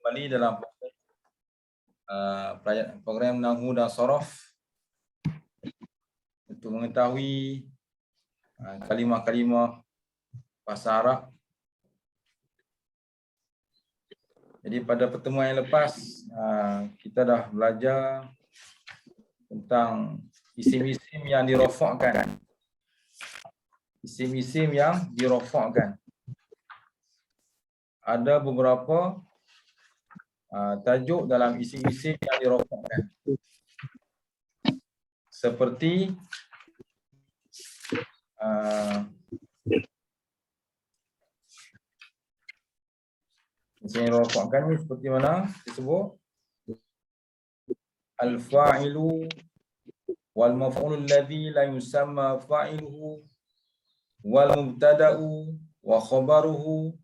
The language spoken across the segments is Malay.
kembali dalam program Nahwu dan Sorof untuk mengetahui kalimah-kalimah bahasa Arab. Jadi pada pertemuan yang lepas kita dah belajar tentang isim-isim yang dirofakkan. Isim-isim yang dirofakkan. Ada beberapa tajuk dalam isim-isim yang dirofakkan. Seperti isim yang dirofakkan ni seperti mana disebut? Al-fa'ilu wal maf'ulul ladzi la yusamma fa'iluhu wal mubtada'u wa khabaruhu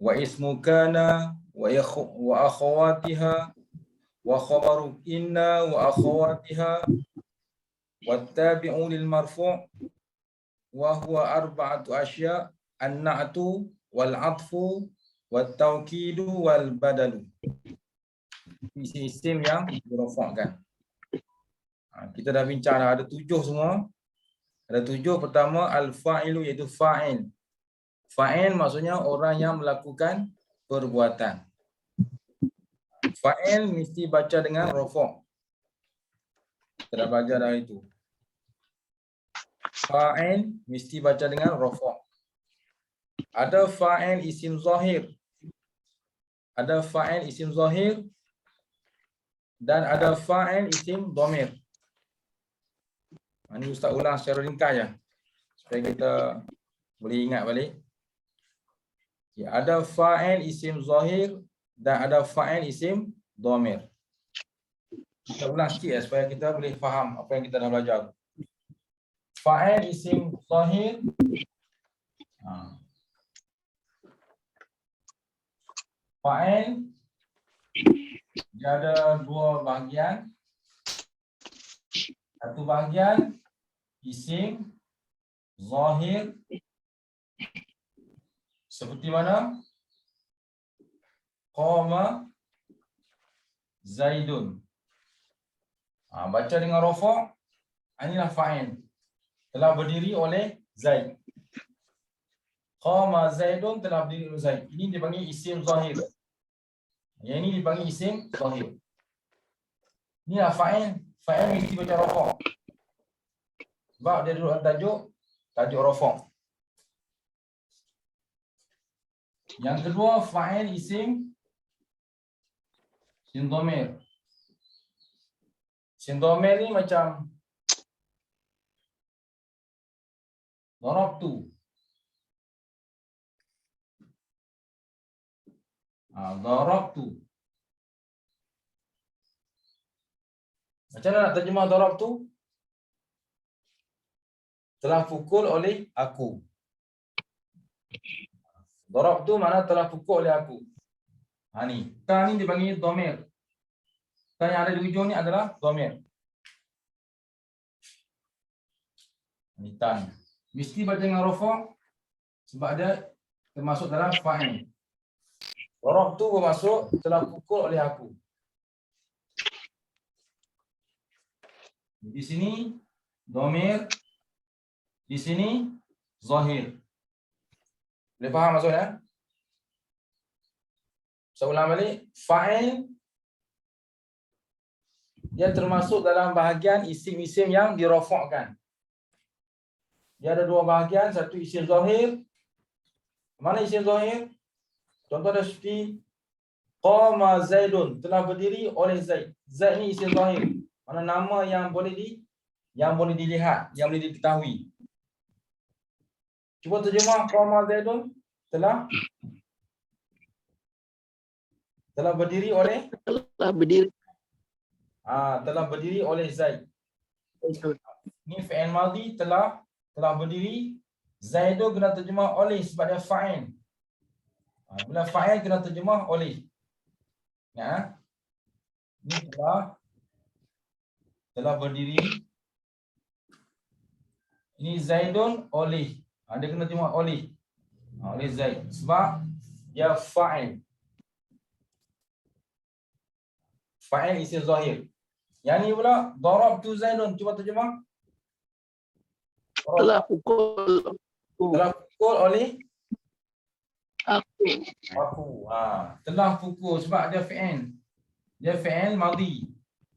wa ismu kana wa akhawatiha wa khabaru inna wa akhawatiha wa tabi'u lil marfu' wa huwa arba'atu asya' an-na'tu wal 'atfu wat tawkidu wal badalu. Isim-isim yang dirofakkan. Kita dah bincang dah, ada 7 semua. Ada 7. Pertama al-fa'ilu, iaitu fa'il. Fa'il maksudnya orang yang melakukan perbuatan. Fa'il mesti baca dengan rofak. Kita dah belajar dah itu. Fa'il mesti baca dengan rofak. Ada fa'il isim zahir. Ada fa'il isim zahir dan ada fa'il isim dhamir. Ini Ustaz ulang secara ringkas je supaya kita boleh ingat balik. Ya, ada fa'il isim zahir dan ada fa'il isim dhamir. Kita ulang sikit supaya kita boleh faham apa yang kita dah belajar. Fa'il isim zahir fa'il dia ada 2 bahagian. Satu bahagian isim zahir seperti mana? Qama Zaidun. Baca dengan rafa', inilah fa'il. Telah berdiri oleh Zaid. Qama Zaidun, telah berdiri oleh Zaid. Ini dipanggil isim zahir. Yang ini dipanggil isim zahir. Inilah fa'il. Fa'il mesti baca rafa'. Sebab dia duduk tajuk rafa'. Yang kedua fa'il isim dhamir. Isim dhamir ni macam darabtu. Darabtu. Macam mana nak terjemah darabtu? Telah pukul oleh aku. Darabtu mana telah pukul oleh aku. Ni. Ta ni dipanggil dhamir. Ta yang ada di ujung ni adalah dhamir. Ni ta ni. Mesti baca dengan rafa' sebab dia termasuk dalam fa'il. Darabtu bermaksud telah pukul oleh aku. Di sini dhamir, di sini zahir. Boleh faham maksudnya? Saya ulang balik. Fa'il dia termasuk dalam bahagian isim-isim yang dirofakkan. Dia ada 2 bahagian. Satu isim zahir. Mana isim zahir? Contoh ada seperti Qama Zaidun, telah berdiri oleh Zaid. Zaid ni isim zahir. Mana nama yang boleh dilihat, yang boleh diketahui. Cuba terjemah Qama Zaidun, telah berdiri oleh telah berdiri oleh Zaid. Ni fi'il madhi, telah berdiri. Zaidun kena terjemah oleh sebab dia fa'il. Bila fa'il kena terjemah oleh. Ya. Ni telah berdiri. Ini Zaidun oleh. Dia kena terjemah oleh. Oleh Zaid. Sebab dia fa'il. fa'il isim zahir. Yang ni pula darabtu Zaidun. Cuba terjemah. Telah pukul Telah pukul oleh aku. aku. Telah pukul sebab dia fi'il. Dia fi'il madhi.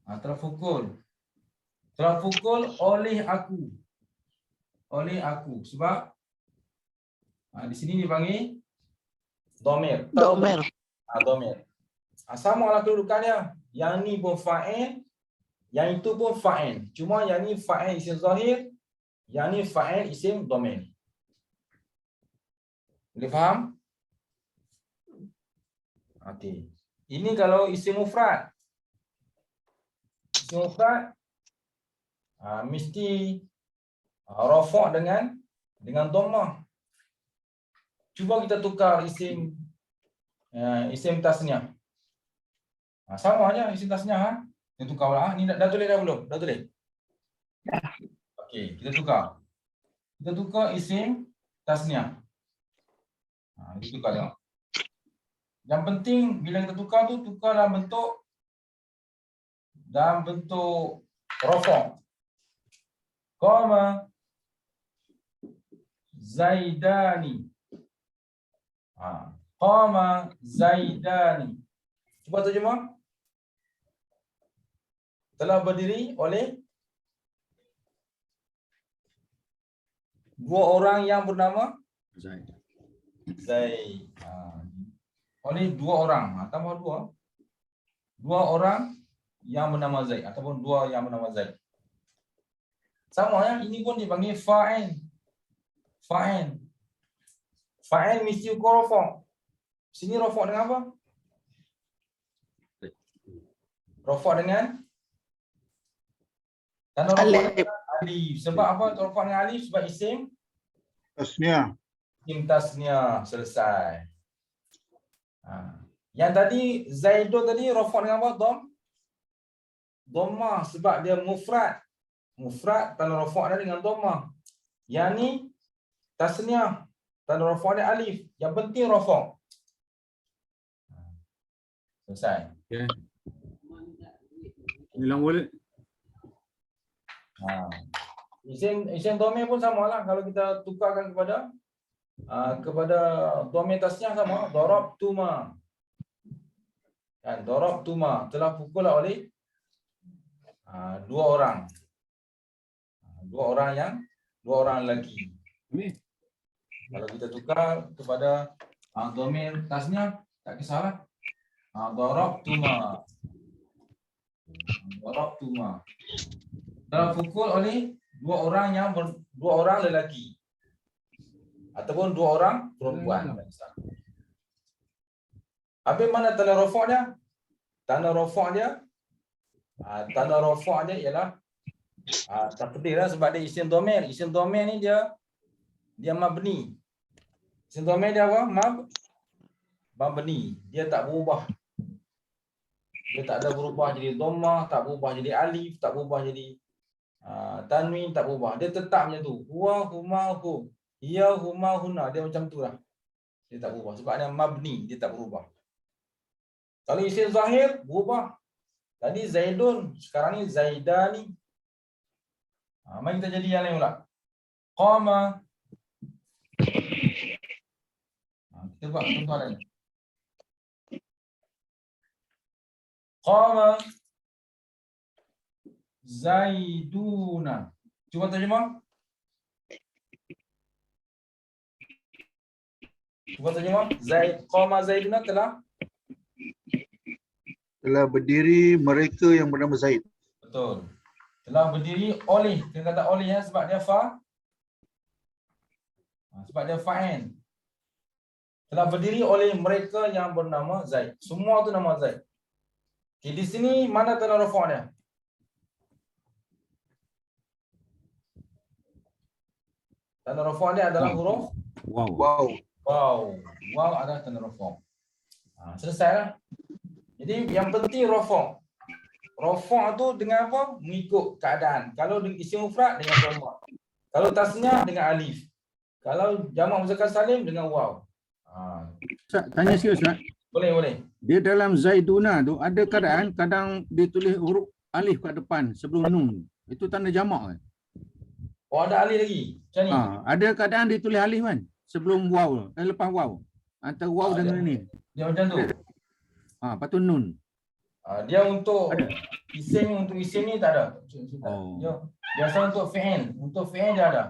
Telah pukul. Telah pukul oleh aku. Oleh aku. Sebab di sini dipanggil dhamir. Domer. Dhamir. Samalah kedudukannya. Yang ni pun fa'il, yang itu pun fa'il. Cuma yang ni fa'il isim zahir, yang ni fa'il isim dhamir. Boleh faham? Okey. Ini kalau isim mufrad. Isim mufrad mesti rafa' dengan dhammah. Cuba kita tukar isim tasniah. Sama aja isim tasniah. Kita tukar pula. Ni dah tulis dah belum? Dah tulis? Dah. Okey, kita tukar. Kita tukar isim tasniah. Kita tukar tengok. Yang penting bila kita tukar tu, tukar dalam bentuk rafa'. Qama Zaidani. Qama Zaidani. Cuba terjemah. Telah berdiri oleh dua orang yang bernama Zaid. Oleh dua orang. Tambah dua. Dua orang yang bernama Zaid. Ataupun dua yang bernama Zaid. Sama ya. Ini pun dipanggil fa'il. Fa'il. Fa'il mesti ukur rafa'. Sini rafa' dengan apa? Rafa' dengan tanda rafa' dengan alif. Sebab apa rafa' dengan alif? Sebab isim Tasniah. isim tasniah. Selesai. Yang tadi Zaidun tadi rafa' dengan apa? Dhammah sebab dia mufrad. Mufrad tanda rafa' dia dengan dhammah. Yang ni tasniah. Tanda rafa' dia alif. Yang penting rafa'. Selesai. Okay. Hilang boleh. Isim dhamir pun samalah. Kalau kita tukarkan kepada dhamir tasniah sama. Darabtuma. Kan, darabtuma. Telah pukul oleh dua orang. Dua orang lelaki. Kalau kita tukar kepada dhamir tasniah, tak kisahlah. Darabtuma. Darabtuma. Telah pukul oleh dua orang lelaki. Ataupun dua orang perempuan. Habis mana tanda rafa' dia? Tanda rafa' dia ialah takdir lah sebab dia isim dhamir. Isim dhamir ni dia mabni. Isim dhamir dia apa? Mabni. Dia tak berubah. Dia tak ada berubah jadi dhammah, tak berubah jadi alif, tak berubah jadi tanwin, tak berubah. Dia tetap macam tu. Huwa, huma, hum. Hiya, huma, huna. Dia macam tu lah. Dia tak berubah. Sebab dia mabni. Dia tak berubah. Kalau isim zahir, berubah. Tadi Zaidun. Sekarang ni Zaidani. Mari kita jadi yang lain pula. Qama. Kita buat contoh lain. Qama Zaiduna. Cuba terjemah. Qama Zaiduna telah berdiri mereka yang bernama Zaid. betul. Telah berdiri oleh. Kita kata oleh ya sebab dia sebab dia fa'il. Telah berdiri oleh mereka yang bernama Zaid. Semua tu nama Zaid. Okay, di sini mana tanda rafa' dia? Tanda rafa' dia adalah huruf Wow. Waw adalah tanda rafa'. Selesailah. Jadi yang penting rafa'. Rafa' tu dengan apa? Mengikut keadaan. Kalau isim mufrad dengan dhammah. Kalau tasniah dengan alif. Kalau jamak muzakkar salim dengan waw. Tanya sikit Ustaz. Boleh. Dia dalam Zaiduna tu ada keadaan kadang dia tulis huruf alif kat depan sebelum nun. Itu tanda jamak kan? Oh, ada alif lagi. Macam ni. Ada keadaan dia tulis alif kan sebelum waw, lepas waw. Antara waw dengan ni. Dia macam tu. Lepas tu nun. Dia untuk Ada. isim ni tak ada. Oh. Dia biasa untuk fi'il. Untuk fi'il dia ada.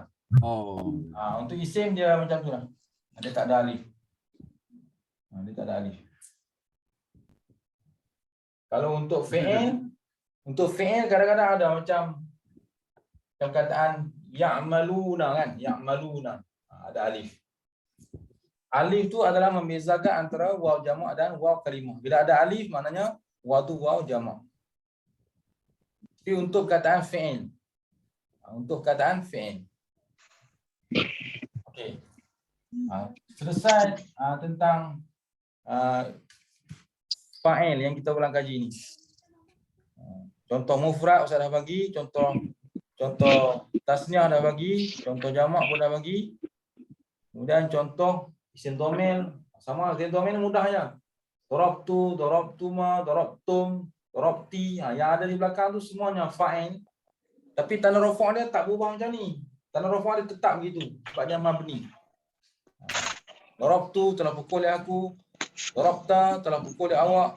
Oh. Untuk isim dia macam tu lah. Dia tak ada alif. Dia tak ada alif. Kalau untuk fi'il kadang-kadang ada macam kataan ya'maluna kan, ya'maluna. Ada alif. Alif tu adalah membezakan antara waw jamak dan waw kalimah. Bila ada alif maknanya waw tu waw jamak. Tapi untuk kataan fi'il. Untuk kataan fi'il. Okey. Selesai tentang fa'il yang kita ulang kaji ni. Contoh mufrad Ustaz dah bagi, contoh tasniah dah bagi, contoh jamak pun dah bagi. Kemudian contoh isim dhamir, sama isim dhamir ni mudah aja. Darabtu, darabtuma, darabtum, darabti. Yang ada di belakang tu semuanya fa'il. Tapi tanda rafa' dia tak berubah macam ni. Tanda rafa' dia tetap begitu sebab dia mabni. Darabtu telah pukul oleh aku. Darabta telah pukul oleh awak.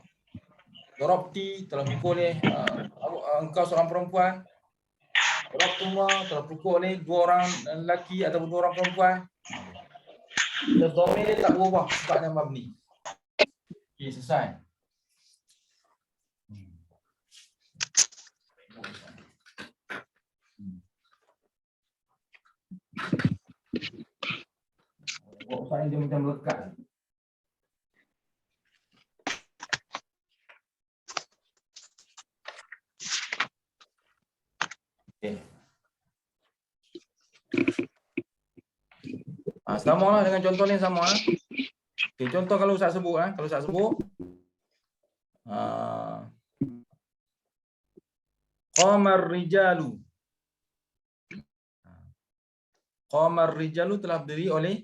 Darabti telah pukul oleh engkau seorang perempuan. Darabtuma telah pukul oleh dua orang lelaki ataupun dua orang perempuan. Dhamir dia tak berubah sebab dia mabni. Okey, selesai. Saya dia macam melekat. Okay. Sama lah dengan contoh ni sama. Okay, contoh kalau Ustaz sebut kalau Ustaz sebut qamar rijalu. Qamar rijalu telah berdiri oleh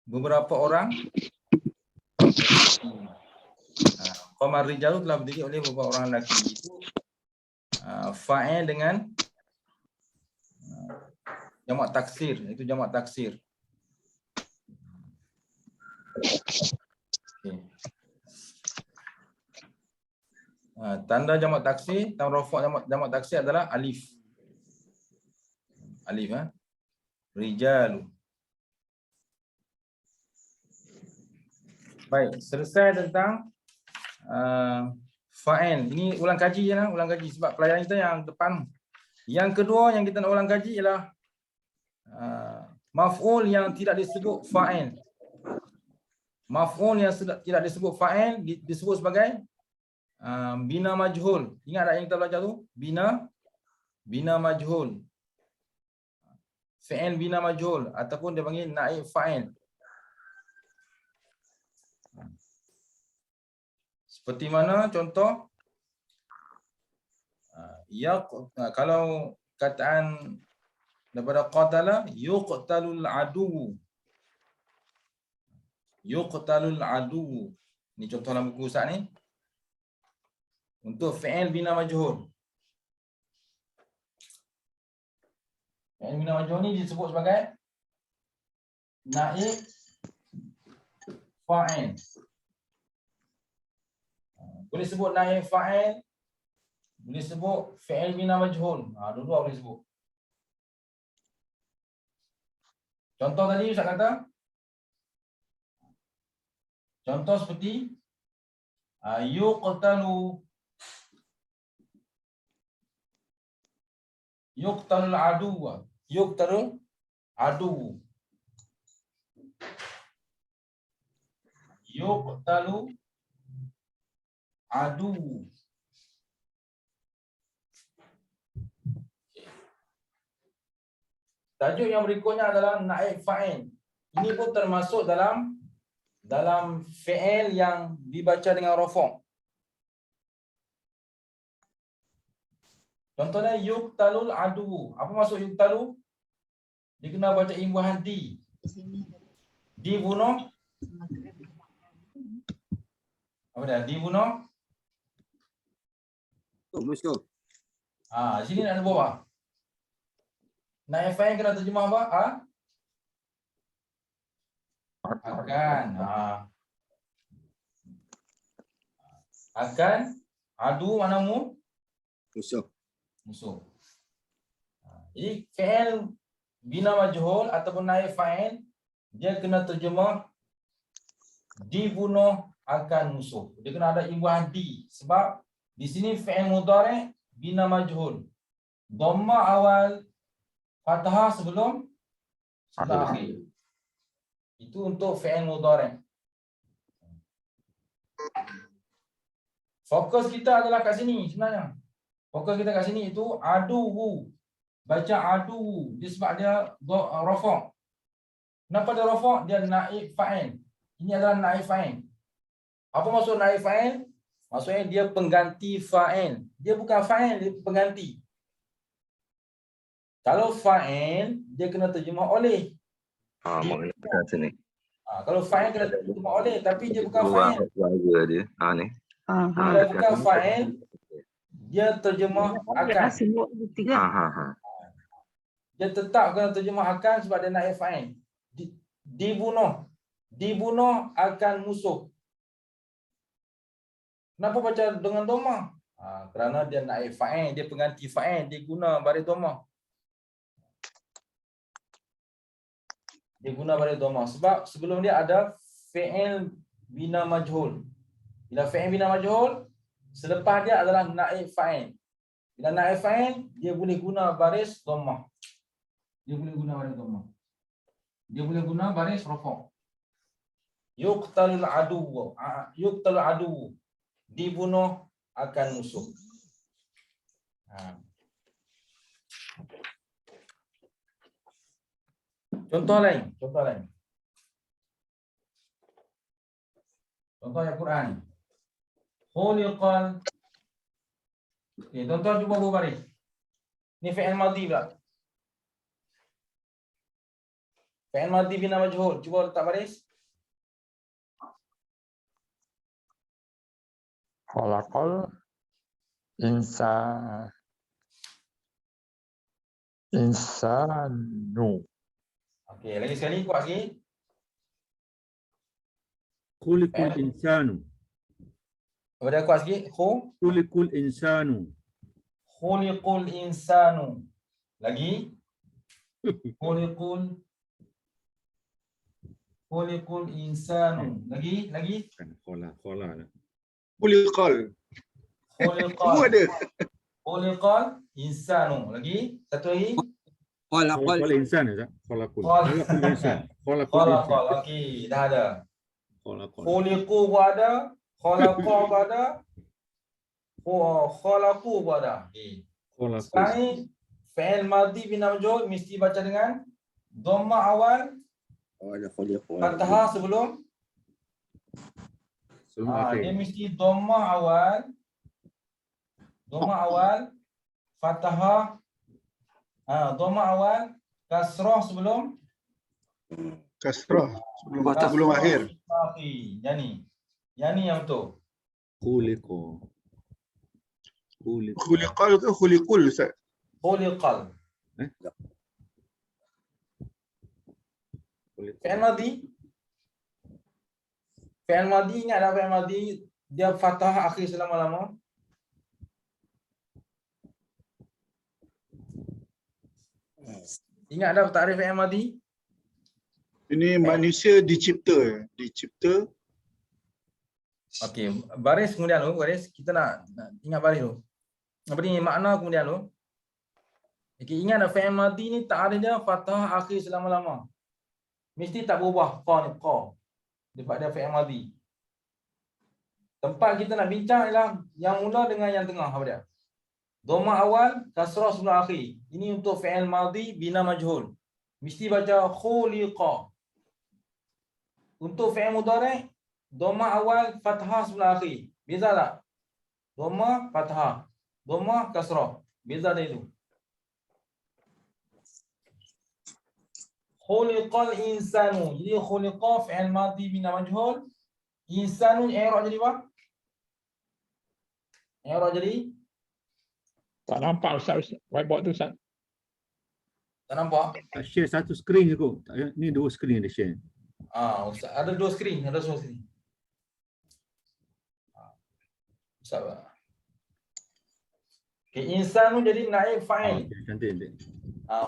beberapa orang. Qamar rijalu telah berdiri oleh beberapa orang lelaki. Itu fa'il dengan jamak taksir. Itu jamak taksir. Okay. Tanda jamak taksir, tanda rafa' jamak taksir adalah alif. Alif rijalu. Baik, selesai tentang fa'il. Ini ulang kaji je lah, ulang kaji sebab pelajaran kita yang depan. Yang kedua yang kita nak ulang kaji ialah maf'ul yang tidak disebut fa'il. Maf'ul yang tidak disebut fa'il disebut sebagai bina majhul. Ingat tak yang kita belajar tu? Bina majhul. Fi'il bina majhul ataupun dia panggil naib fa'il. Seperti mana contoh kalau kataan daripada qatala yuqtalul adu. Yuqtalul adu. Ni contoh dalam buku Ustaz ni. Untuk fi'il bina majhul. Fi'il bina majhul ni disebut sebagai naib fa'il. Boleh sebut naib fa'il, boleh sebut fi'il bina majhul. Dua-dua boleh sebut. Contoh tadi Ustaz kata, contoh seperti yuqtalul adu. Yuqtalul adu. Yuqtalu adu. Tajuk yang berikutnya adalah naib fa'il. Ini pun termasuk dalam fi'il yang dibaca dengan rafa'. Contohnya yuqtalul adu. Apa maksud yuqtalu? Dia kena baca imbuhan di. Dibunuh. Apa dia? Dibunuh. Musuh. Di sini nak sebut apa? Naib fa'il kena terjemah apa? Akan. Akan. Adu mana mu? Musuh. Musuh. Jadi fi'il bina majhul ataupun naib fa'il dia kena terjemah dibunuh akan musuh. Dia kena ada ibuah di sebab di sini fi'il mudhari' bina majhul. Dhamma awal, fathah sebelum akhir. Itu untuk fi'il mudhari'. Fokus kita adalah kat sini sebenarnya. Fokus kita kat sini itu aduhu. Baca aduhu. Dia sebab dia rafa'. Kenapa dia rafa'? Dia naib fa'il. Ini adalah naib fa'il. Apa maksud naib fa'il? Maksudnya dia pengganti fa'il. Dia bukan fa'il, dia pengganti. Kalau fa'il, dia kena terjemah oleh. Maknanya kat sini. Kalau fa'il kena terjemah oleh, tapi dia bukan Luar fa'il. keluarga dia. Ni. Dia bukan fa'il, dia terjemah akan. Dia tetap kena terjemah akan sebab dia naib fa'il. Dibunuh. Dibunuh akan musuh. Kenapa baca dengan dhamma? Kerana dia naib fa'il, dia pengganti fa'il, dia guna baris dhamma. Dia guna baris dhamma sebab sebelum dia ada fi'il bina majhul. Bila fi'il bina majhul, selepas dia adalah naib fa'il. Bila naib fa'il, dia boleh guna baris dhamma. Dia boleh guna baris dhamma. Dia boleh guna baris rafa'. Yuqtalul aduwwu. Yuqtalul aduwwu. Dibunuh akan musuh. Contoh lain. Contoh ayat Quran. Khuliqal. Okey, tuan-tuan cuba berbaris. Ni fi'il madhi pula. Fi'il madhi bina majhul. Cuba letak baris. Khalaqal insanu. Okey, lagi sekali kuat lagi. Khuliqul insanu. Apa dia kuat sikit? Khuliqul insanu. Khuliqul insanu. Lagi. Khuliqul insanu. Lagi. Khola lah. Kuliqal. Semua ada. Khuliqal insanu. Lagi. Satu lagi. Khalaqal insan ya. Khalaqul insan. Khalaqal. Okey, dah ada. Khalaqal. Khuliqu ada. Khalaqa ada. Khalaqu ada. Okey. Sekarang ni fi'il madhi bina majhul mesti baca dengan dhamma awal, fathah sebelum. Dia mesti dhamma awal, fathah, dhamma awal, kasrah sebelum. Kasrah. Sebelum akhir. Yang ni yang betul. Khuliqu. Khuliqal ke khuliqul Ustaz? Khuliqal. Fi'il madhi. Fi'il madhi, ingat tak fi'il madhi dia fathah akhir selama-lama. Ingat tak takrif fi'il madhi? Ini manusia dicipta. Okey, baris kemudian tu, baris. Kita nak ingat baris tu. Apa ni makna kemudian tu? Okey, ingat tak fi'il madhi ni tak ada dia fathah akhir selama-lama. Mesti tak berubah qa. Sebab dia fi'il madhi. Tempat kita nak bincang ialah yang mula dengan yang tengah. Apa dia? Dhamma awal, kasrah sebelum akhir. Ini untuk fi'il madhi bina majhul. Mesti baca khuliqa. Untuk fi'il mudhari', dhamma awal, fathah sebelum akhir. Beza tak? Dhamma, fathah. Dhamma, kasrah. Beza dia itu. Khuliqal insanu. Jadi khuliqa fi'il madhi bina majhul. Insanu i'rab jadi apa? I'rab jadi Tak nampak Ustaz, whiteboard tu Ustaz. tak nampak. Share satu skrin je kot. Ni 2 skrin dia share. Ustaz, ada 2 skrin, ada 2 skrin. Ustaz. Okay, insanu jadi naib fa'il. Okey, cantik.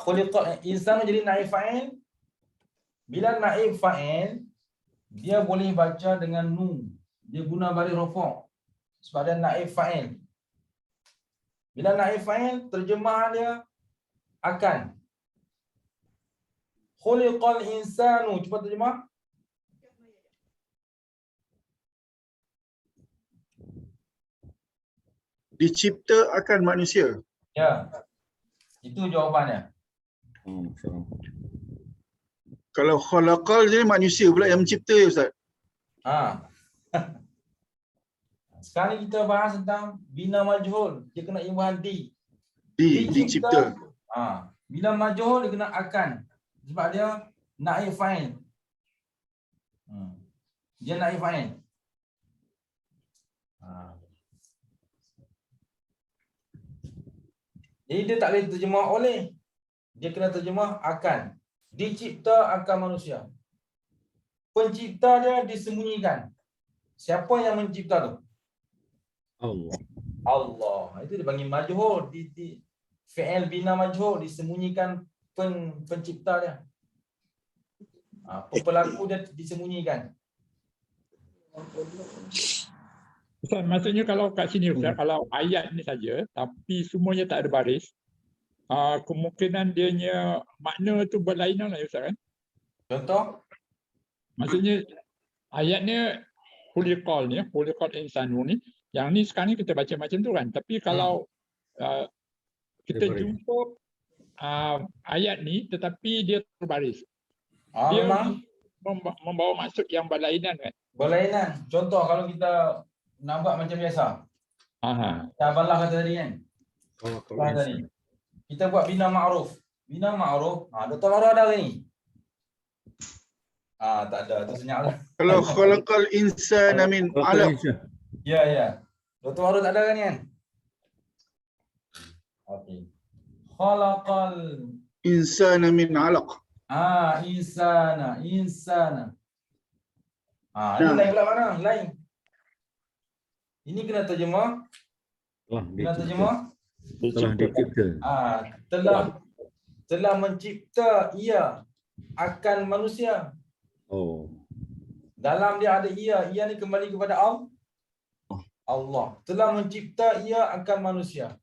Khuliqal insanu jadi naib fa'il. Bila naib fa'il, dia boleh baca dengan nun. Dia guna baris rafa' sebab dia naib fa'il. Bila naib fa'il, terjemahan dia akan. Khuliqal insanu, cuba terjemah. Dicipta akan manusia. Ya. Itu jawapannya. Salam. Kalau khalaqal jadi manusia pula yang mencipta ya Ustaz. Sekarang ni kita bahas tentang bina majhul. Dia kena imbuhan di. Dicipta. Bila majhul dia kena akan. Sebab dia naib fa'il. Dia naib fa'il. Jadi dia tak boleh terjemah oleh. Dia kena terjemah akan. Dicipta akan manusia. Pencipta dia disembunyikan. Siapa yang mencipta tu? Allah. Allah. Itu dia panggil majhul. Fi'il bina majhul, disembunyikan pencipta dia. Pelaku dia disembunyikan. Ustaz, maksudnya kalau kat sini Ustaz, kalau ayat ni saja tapi semuanya tak ada baris, kemungkinan dianya makna tu berlainan lah ya Ustaz kan? Contoh? Maksudnya ayatnya khuliqal ni, khuliqal insanu ni, yang ni sekarang ni kita baca macam tu kan. Tapi kalau kita jumpa ayat ni tetapi dia terbaris. Dia Memang membawa maksud yang berlainan kan? berlainan. Contoh kalau kita nak buat macam biasa. Abang kata tadi kan? Tadi. Kita buat bina ma'ruf. Bina ma'ruf. Dr. Mara ada ke ni? Tak ada. Tu senyap lah. Kalau khalaqal insana min 'alaq. Ya. Dr. Mara tak ada kan ni kan? Okey. Khalaqal Insana min 'alaq. insana. Ini lain pula mana? Lain. Ini kena terjemah. Kena terjemah. Telah dicipta. Telah mencipta ia akan manusia. Dalam dia ada ia. Ia ni kembali kepada Allah. Telah mencipta ia akan manusia.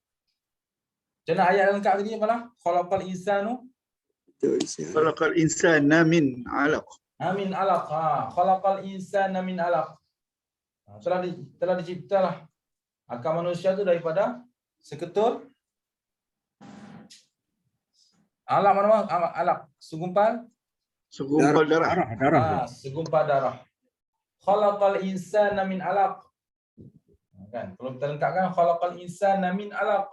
Macam mana ayat lengkap tadi apa lah? Khalaqal insanu. Khalaqal insana min 'alaq. Min alaq. Khalaqal insana min alaq. Telah diciptalah akan manusia tu daripada seketul alaq. Mana alaq? Segumpal darah. Segumpal darah. Khalaqal insana min alaq. Kan? Kalau kita lengkapkan khalaqal insana min alaq.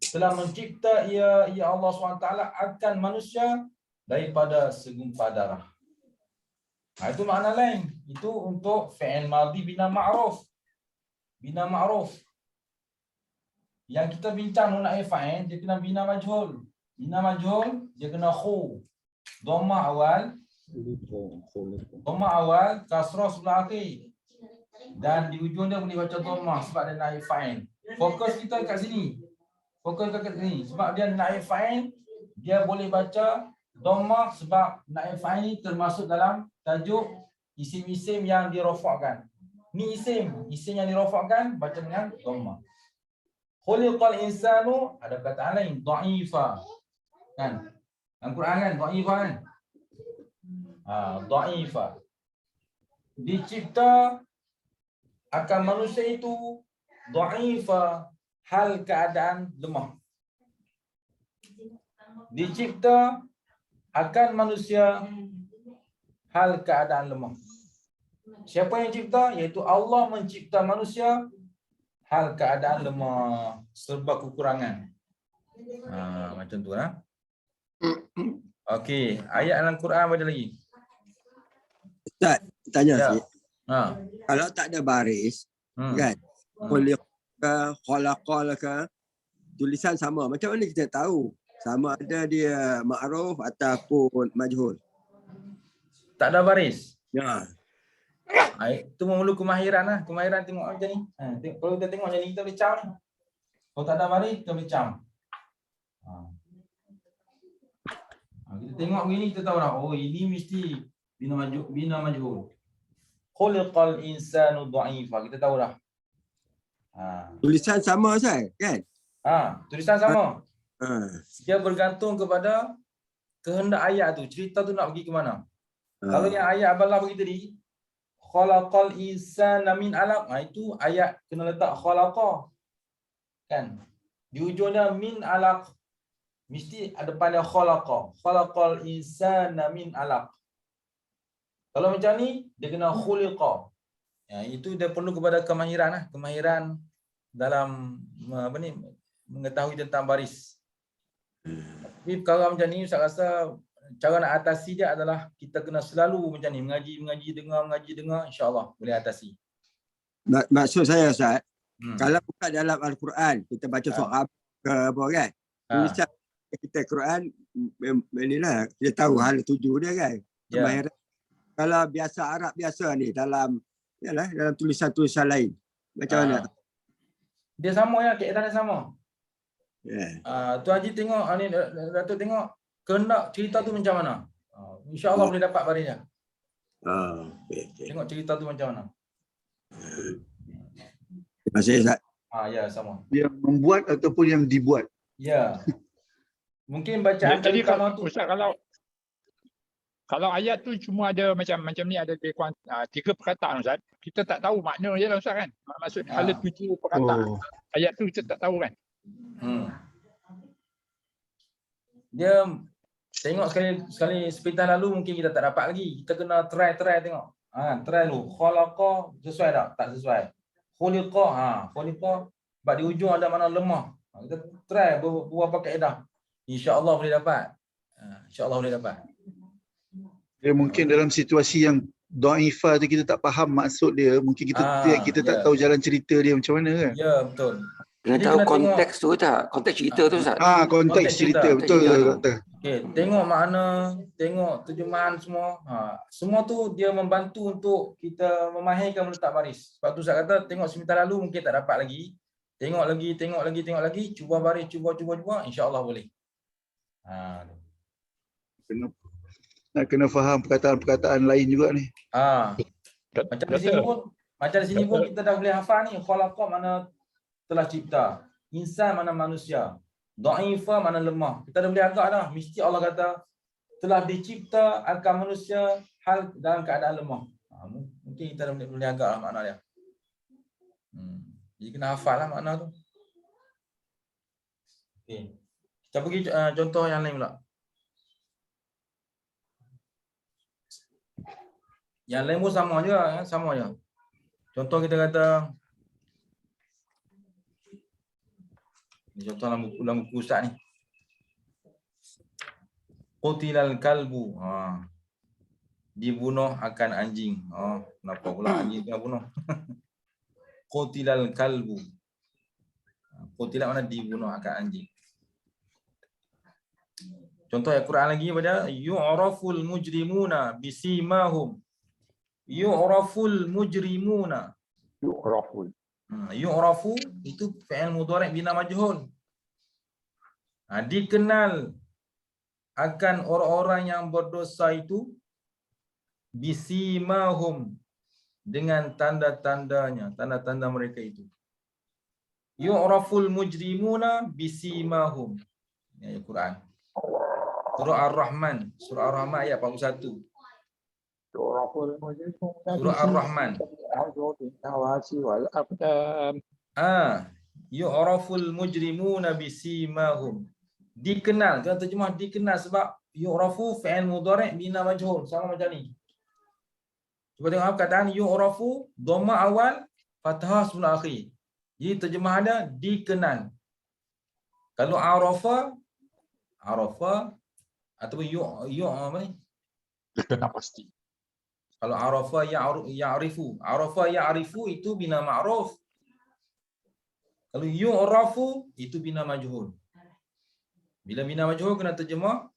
Telah mencipta ia Allah SWT akan manusia daripada segumpal darah. Itu makna lain. Itu untuk fi'il madhi bina ma'ruf. Bina ma'ruf. Yang kita bincang naib fa'il, dia kena bina majhul. Bina majhul, dia kena khu. Dhamma awal, kasrah sebelah akhir. Dan di ujung dia boleh baca dhamma sebab dia naib fa'il. Fokus kita kat sini. Sebab dia naib fa'il, dia boleh baca dhamma sebab naib fa'il ni termasuk dalam tajuk isim-isim yang dirafakkan. Ni isim yang dirafakkan baca dengan dhamma. Khuliqal insanu ada perkataan lain, dha'ifa. Kan? Dalam Quran kan dha'ifa kan? Dha'ifa. Dicipta akan manusia itu dha'ifa, hal keadaan lemah. Dicipta akan manusia hal keadaan lemah. Siapa yang cipta? Iaitu Allah mencipta manusia hal keadaan lemah, serba kekurangan. Macam tu lah. Okey, ayat dalam Quran ada lagi. Ustaz, tanya Ya. sikit. Kalau tak ada baris, kan? ke khalaqa ke tulisan sama. Macam mana kita tahu sama ada dia ma'ruf ataupun majhul? Tak ada baris. Ya. Itu memerlu kemahiran lah. Kemahiran tengok macam ni. Kalau kita tengok macam ni, kita boleh cam ni. Kalau tak ada baris, kita boleh cam. Kita tengok begini, kita tahu dah. Oh, ini mesti bina majhul. Khuliqal insanu dha'ifa. Kita tahu dah. Tulisan sama Ustaz, kan? Tulisan sama. Ha. Dia bergantung kepada kehendak ayat tu. Cerita tu nak pergi ke mana. Kalau yang ayat Abdullah bagi tadi, khalaqal insana min alaq. Itu ayat kena letak khalaqa. Kan? Di ujungnya min alaq. Mesti ada depan dia khalaqa. Khalaqal insana min alaq. Kalau macam ni, dia kena khuliqa. Ya, itu dia perlu kepada kemahiran lah. Kemahiran dalam apa ni, mengetahui tentang baris. Tapi perkara macam ni, saya rasa cara nak atasi dia adalah kita kena selalu macam ni, mengaji, dengar, insya-Allah boleh atasi. Maksud saya Ustaz, kalau bukan dalam Al-Quran, kita baca surah ke apa kan? Tulisan kita Quran inilah kita tahu hal tuju dia kan. Kemahiran. Kalau biasa Arab biasa ni dalam tulisan-tulisan lain. Macam mana? Dia sama ya, kaedah dia sama. Yeah. Tuan Haji tengok ni, Datuk tengok kehendak cerita tu macam mana. InsyaAllah boleh dapat barisnya. Okay. Tengok cerita tu macam mana. Terima kasih Ustaz. Ya, sama. Yang membuat ataupun yang dibuat. Ya. Mungkin bacaan Jadi kalau tu Ustaz, kalau ayat tu cuma ada macam ni, ada lebih kurang 3 perkataan Ustaz, kita tak tahu makna je lah Ustaz kan. Maksudnya ada 7 perkataan. Ayat tu kita tak tahu kan. Dia tengok sekali sepintas lalu mungkin kita tak dapat lagi. Kita kena try tengok. Try dulu. Khalaqa sesuai tak? Tak sesuai. Khuliqa, khuliqa sebab di ujung ada makna lemah. Kita try beberapa kaedah. Insya-Allah boleh dapat. Insya-Allah boleh dapat. Dia mungkin dalam situasi yang dhaifah tu kita tak faham maksud dia, mungkin kita tak tahu jalan cerita dia macam mana kan. Ya, betul. Kena tahu konteks tu tak? Konteks cerita tu Ustaz. Konteks cerita, betul doktor. Okey, tengok makna, tengok terjemahan semua. Semua tu dia membantu untuk kita memahirkan meletak baris. Sebab tu saya kata tengok sebentar lalu mungkin tak dapat lagi. Tengok lagi, cuba baris, cuba, insya-Allah boleh. Kena faham perkataan-perkataan lain juga ni. Macam di sini pun kita dah boleh hafal ni. Khalaqa mana telah cipta. Insan mana manusia. Dha'ifa mana lemah. Kita dah boleh agak dah. Mesti Allah kata telah dicipta akan manusia hal dalam keadaan lemah. Mungkin kita dah boleh agak lah makna dia. Jadi kena hafal lah makna tu. Okay. Kita pergi contoh yang lain pula. Yang lain pun sama je, sama je. Contoh kita kata, contoh dalam buku Ustaz ni. Qutilal kalbu. Dibunuh akan anjing. Kenapa pula anjing kena bunuh? Qutilal kalbu. Qutila mana dibunuh akan anjing. Contoh ayat Quran lagi pada yu'raful mujrimuna bisimahum. Yu'raful mujrimuna. Yu'rafu itu fi'il mudhari' bina majhul. Dikenal akan orang-orang yang berdosa itu bisimahum dengan tanda-tandanya, tanda-tanda mereka itu. Yu'raful mujrimuna bisimahum. Ini ayat Quran. Surah Ar-Rahman, Surah Ar-Rahman ayat 41. Surah Ar-Rahman. Yu'raful mujrimuna bisimahum. Dikenal, kita terjemah dikenal sebab yu'rafu fi'il mudhari' bina majhul, sama macam ni. Cuba tengok perkataan yu'rafu, dhamma awal, fathah sebelum akhir. Jadi terjemah dia dikenal. Kalau arafa ataupun apa ni? Dikenal pasti. Kalau arafa ya'rifu itu bina ma'ruf. Kalau yu'rafu itu bina majhul. Bila bina majhul kena terjemah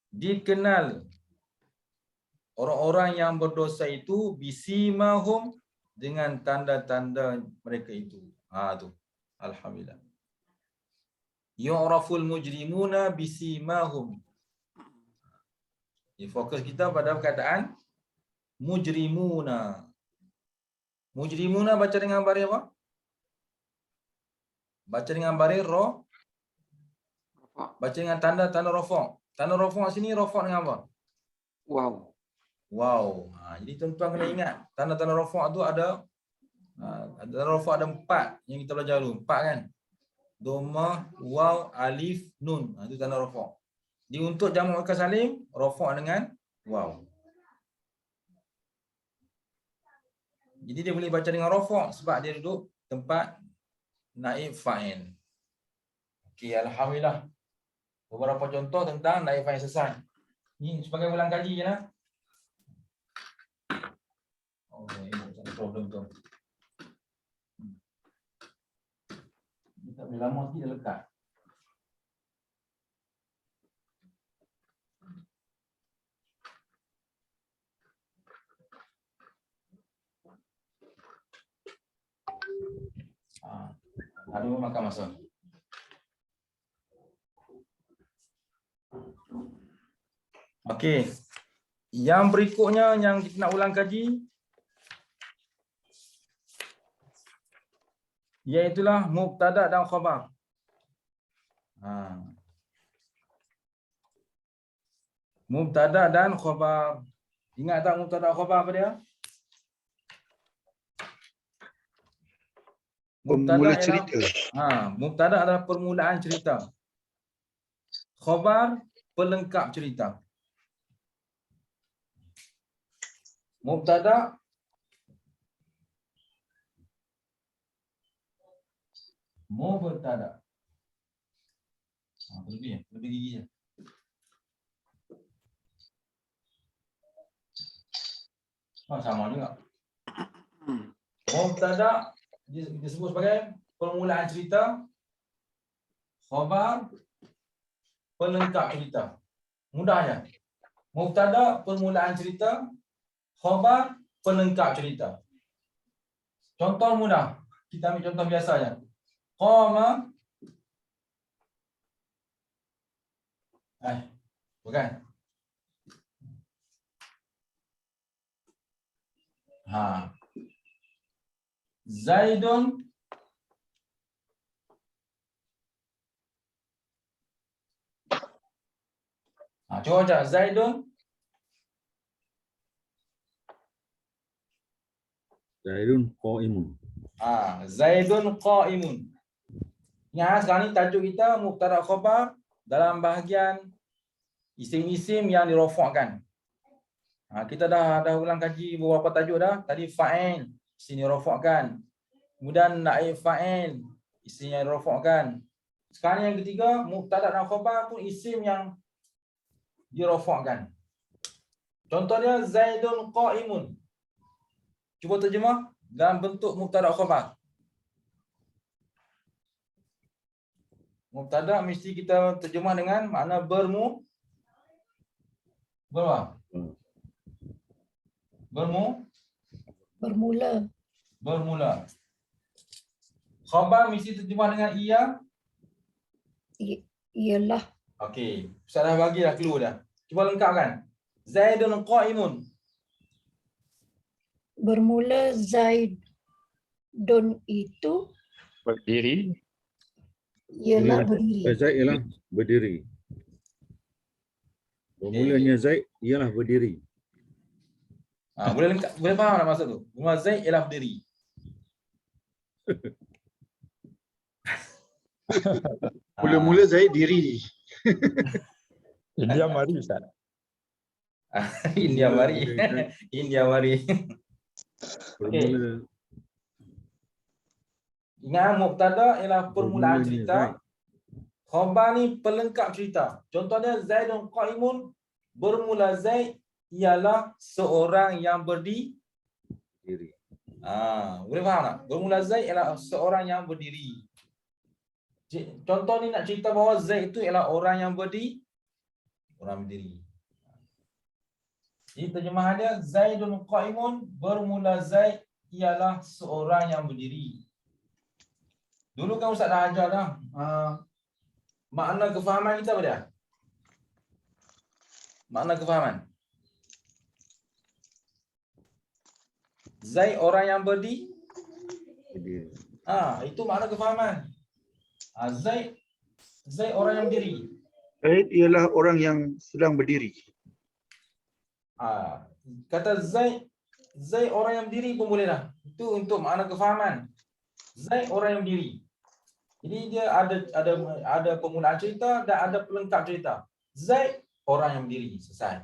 dikenal orang-orang yang berdosa itu bisimahum dengan tanda-tanda mereka itu. Tu. Alhamdulillah. Yu'raful mujrimuna bisimahum. Jadi fokus kita pada perkataan mujrimuna. Mujrimuna baca dengan baris apa? Baca dengan baris ra. Baca dengan tanda rafa'. Tanda rafa' sini rafa' dengan apa? Wow. Wow. Jadi tuan-tuan kena ingat, tanda-tanda rafa' tu ada rafa' ada 4 yang kita belajar dulu. 4 kan? Dhammah, waw, alif, nun. Itu tanda rafa'. Jadi untuk jamak muannas salim, rafa' dengan waw. Jadi dia boleh baca dengan rafa' sebab dia duduk tempat naib fa'il. Okey, alhamdulillah. Beberapa contoh tentang naib fa'il selesai. Ni sebagai ulang kaji je lah. Oh, tak ada problem tu. Dia tak boleh lama sikit dah lekat. Aduh, makan masa. Okey. Yang berikutnya yang kita nak ulang kaji iaitulah mubtada dan khabar. Mubtada dan khabar. Ingat tak mubtada khabar apa dia? Pemula cerita. Mubtada adalah permulaan cerita. Khabar pelengkap cerita. Mubtada lebih gigi je. Sama juga. Mubtada disebut sebagai permulaan cerita. Khabar pelengkap cerita. Mudah je. Mubtada permulaan cerita. Khabar pelengkap cerita. Contoh mudah. Kita ambil contoh biasa je. Qama. Bukan. Zaidun cuba baca Zaidun qaimun. Zaidun qaimun. Ingat sekarang ni tajuk kita mubtada khabar dalam bahagian isim-isim yang dirafa'kan. Kita dah ulang kaji beberapa tajuk dah. Tadi fa'il, isim yang dirafa'kan. Kemudian naib fa'il, isim yang dirafa'kan. Sekarang yang ketiga, mubtada dan khabar pun isim yang dirafa'kan. Contohnya Zaidun qaimun. Cuba terjemah dalam bentuk mubtada khabar. Mubtada mesti kita terjemah dengan makna bermula. Khabar mesti terjemah dengan Ialah. Okey, Ustaz dah bagi dah clue dah. Cuba lengkapkan. Zaidun qaimun. Bermula Zaidun itu Berdiri. ialah berdiri. Zaid ialah berdiri. Bermulanya Zaid ialah berdiri. Boleh lengkap, boleh faham tak maksud tu? Bermula Zaid ialah berdiri. Mula-mula Zaid diri. India mari Ustaz. India mari. India mari. Bermula Ingat mubtada ialah permulaan cerita. Khabar ni pelengkap cerita. Contohnya Zaidun qaimun, bermula Zaid ialah seorang yang berdiri. diri. Boleh faham tak? Bermula Zaid ialah seorang yang berdiri. Contoh ni nak cerita bahawa Zaid itu ialah orang yang berdiri. Orang berdiri. Jadi terjemahan dia, Zaidun qa'imun, bermula Zaid ialah seorang yang berdiri. Dulu kan Ustaz dah ajar dah. Makna kefahaman kita apa dia? Makna kefahaman. Zaid orang yang berdiri. Itu makna kefahaman. Zaid orang yang berdiri. Zaid ialah orang yang sedang berdiri. Kata Zaid orang yang berdiri pun boleh dah. Itu untuk makna kefahaman. Zaid orang yang berdiri. Jadi dia ada permulaan cerita dan ada pelengkap cerita. Zaid orang yang berdiri, selesai.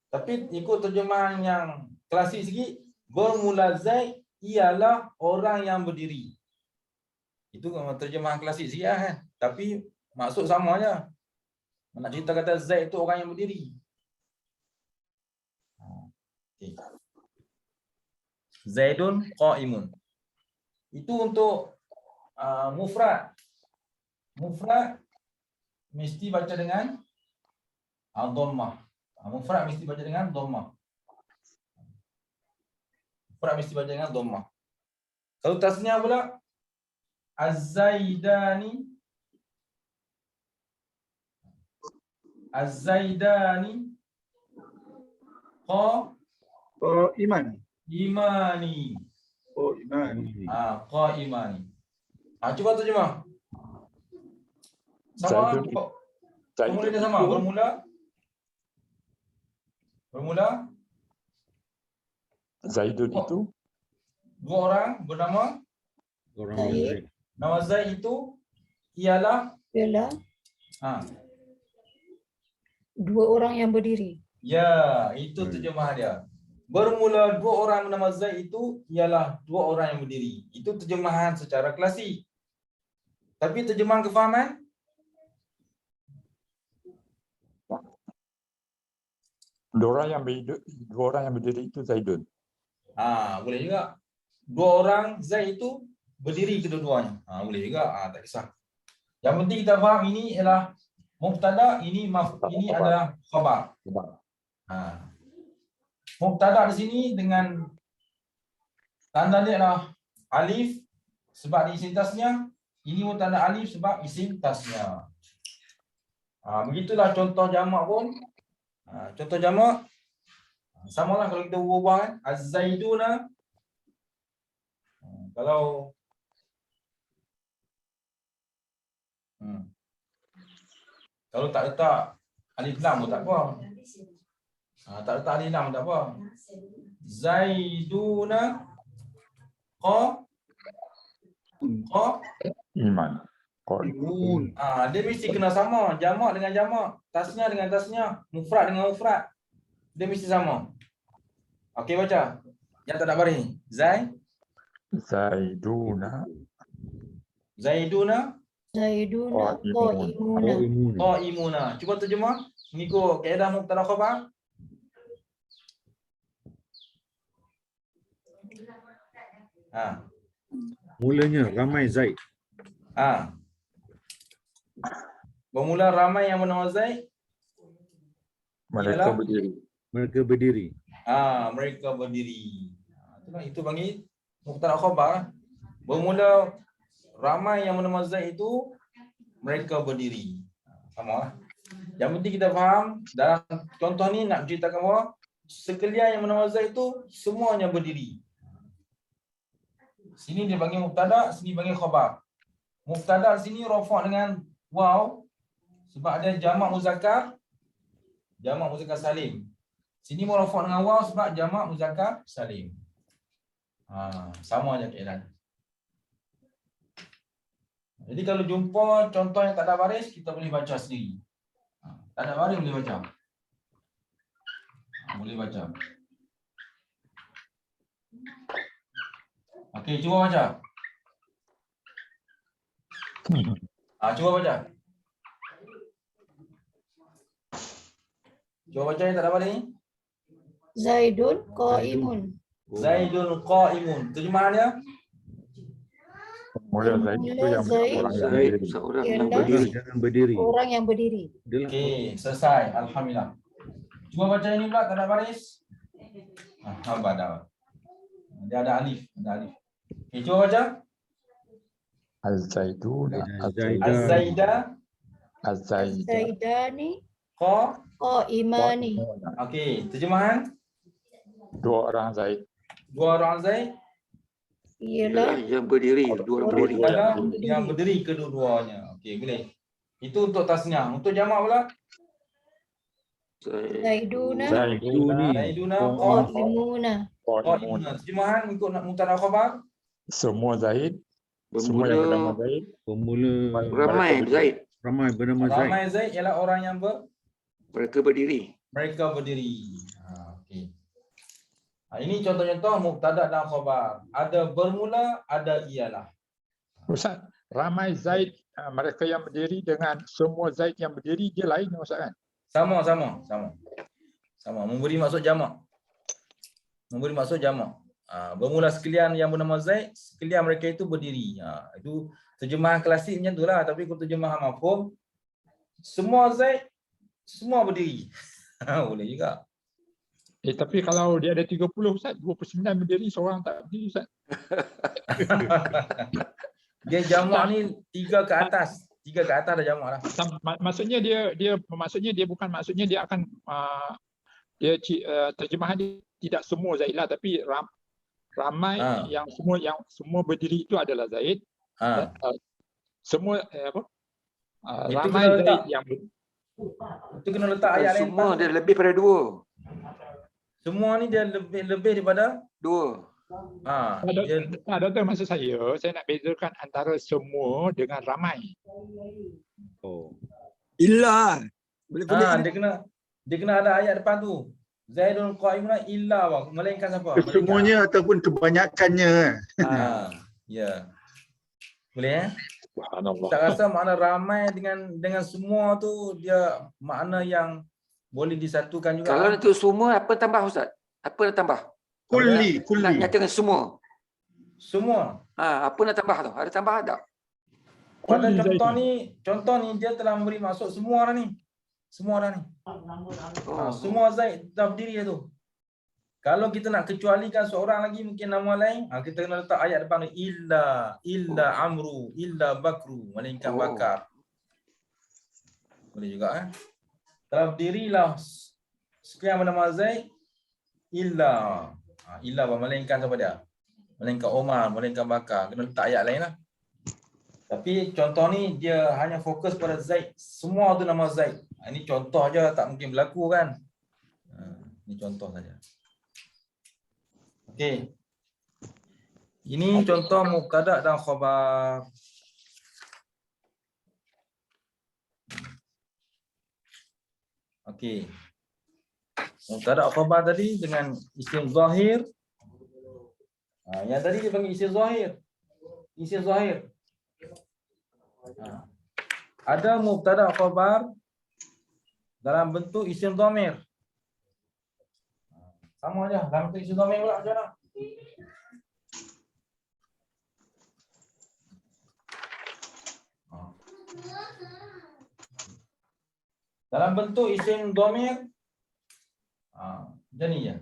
Tapi ikut terjemahan yang klasik sikit, bermula Zaid ialah orang yang berdiri. Itu terjemahan klasik sikit lah kan. Tapi maksud sama je. Nak cerita kata Zaid itu orang yang berdiri. Okay. Zaidun qa'imun. Itu untuk mufrad. Mufrad mesti baca dengan dhammah. Mufrad mesti baca dengan dhammah. Mufrad mesti baca dengan dhammah. Kalau tasniah pula, Az-Zaidani. Az-Zaidani Qa'iman. Imani. Imani. Qa'imani. Cuba terjemah. Sama. Formula dia sama. Bermula. Zaidun itu Dua orang bernama. Zaid. Nama Zaid itu ialah. Dua orang yang berdiri. Ya, itu terjemah dia. Bermula dua orang bernama Zaid itu ialah dua orang yang berdiri. Itu terjemahan secara klasik. Tapi terjemahan kefahaman? dua orang yang berdiri itu Zaidun. Boleh juga. Dua orang Zaid itu berdiri kedua-duanya. Boleh juga. Tak kisah. Yang penting kita faham ini ialah mubtada, ini adalah khabar. Mubtada di sini dengan tanda dia adalah alif sebab di isim tasniah. Ini pun tanda alif sebab isim tasniah. Begitulah contoh jamak pun. Contoh jamak samalah kalau kita ubah kan. Az-Zaiduna. Kalau tak letak alif lam pun tak apa. Tak letak alif lam tak apa. Zaiduna Iman. Dia mesti kena sama. Jamak dengan jamak, tasniah dengan tasniah, mufrad dengan mufrad. Dia mesti sama. Okey, baca. Yang tak nak baris. Zaiduna Qaimuna. Cuba terjemah mengikut kaedah mubtada khabar. Mulanya ramai Zaid. Bermula ramai yang bernama Zaid. Mereka berdiri. Mereka berdiri. Mereka berdiri. Itu panggil mubtada khabar. Bermula ramai yang bernama Zaid itu mereka berdiri. Sama lah. Yang penting kita faham dalam contoh ni nak ceritakan bahawa sekalian yang bernama Zaid itu semuanya berdiri. Sini dia panggil mubtada, sini panggil khabar. Mubtada sini rafa' dengan waw sebab ada jamak muzakkar salim. Sini mau rafa' dengan waw sebab jamak muzakkar salim. Sama aja keadaan. Jadi kalau jumpa contoh yang tak ada baris, kita boleh baca sendiri. Tak ada baris boleh baca. Boleh baca. Okey, cuba baca. Cuba baca. Cuba baca yang tak ada baris ni. Zaidun qaimun. Zaidun qa'imun. Terjemahannya? Mula Zaid itu yang Zaid. orang yang Zaid berdiri. seorang Ialah yang berdiri. Jangan berdiri. Orang yang berdiri. Okey, selesai. Alhamdulillah. Cuba baca ini pula tanda baris. Hamba dah. Dia ada alif, ada alif. Okey, cuba baca. Az-Zaiduna, Az-Zaida Az-Zaida, Zaidani qa. qaimani. Okey, terjemahan? dua orang Zaid. Dua orang Zaid Ialah Yang berdiri, dua orang berdiri. adalah yang berdiri kedua-duanya. Okey, boleh. Itu untuk tasniah. Untuk jamak pula? Zaiduna Zaiduna, Zaiduna qaimuna. qa'imuna. Terjemahan ikut mubtada khabar? semua Zaid, semua yang bernama Bermula Zaid, Pemula ramai Zaid. ramai bernama Zaid. Ramai Zaid ialah orang yang Mereka berdiri. mereka berdiri. Okey. Ini contoh-contoh mubtada dan khabar. Ada bermula, ada ialah. Ustaz, ramai Zaid mereka yang berdiri dengan semua Zaid yang berdiri dia lain Ustaz kan? Sama. Memberi maksud jamak. Memberi maksud jamak. Bermula sekalian yang bernama Zaid, sekalian mereka itu berdiri. Itu terjemahan klasik macam itulah. Tapi kalau terjemahan mafhum, semua Zaid, semua berdiri. Boleh juga. Tapi kalau dia ada 30 Ustaz, 29 berdiri, seorang tak berdiri Ustaz. Dia jamak ni 3 ke atas. 3 ke atas dah jamak lah. Maksudnya dia bukan maksudnya dia akan terjemahan dia tidak semua Zaid lah, tapi ramai yang semua berdiri itu adalah Zaid. Semua Itu ramai kena Zaid letak. yang Itu kena letak ayat lain. Semua dia lebih pada dua. Semua ni dia lebih daripada Dua. Doktor, maksud saya nak bezakan antara semua dengan ramai. Illa. Boleh dia kena ada ayat depan tu. Zaidun qa'imuna illa wa, melainkan siapa? Semuanya ataupun kebanyakannya. Ya. Boleh Subhanallah. Tak rasa makna ramai dengan semua tu dia makna yang boleh disatukan juga. Kalau itu semua apa tambah Ustaz? Apa nak tambah? Kulli. Nak nyatakan semua. Semua. Apa nak tambah tu? Ada tambah tak? Pada contoh ni dia telah memberi maksud semua dah ni. Semua dah ni. Semua Zaid dah berdiri dah tu. Kalau kita nak kecualikan seorang lagi mungkin nama lain, kita kena letak ayat depan ni illa Amru, illa Bakru, melainkan Bakar. Boleh juga telah berdirilah sekian bernama Zaid illa melainkan siapa dia? Melainkan Omar, melainkan Bakar. Kena letak ayat lain lah. Tapi contoh ni dia hanya fokus pada Zaid. Semua tu nama Zaid. Ini contoh aja, tak mungkin berlaku kan. Ini contoh saja. Okey. Ini contoh mubtada dan khabar. Okey. Mubtada khabar tadi dengan isim zahir. Yang tadi dia panggil isim zahir. Isim zahir. Ada mubtada khabar dalam bentuk isim dhamir. Sama aja, dalam bentuk isim dhamir pula macam mana? Dalam bentuk isim dhamir macam ni je.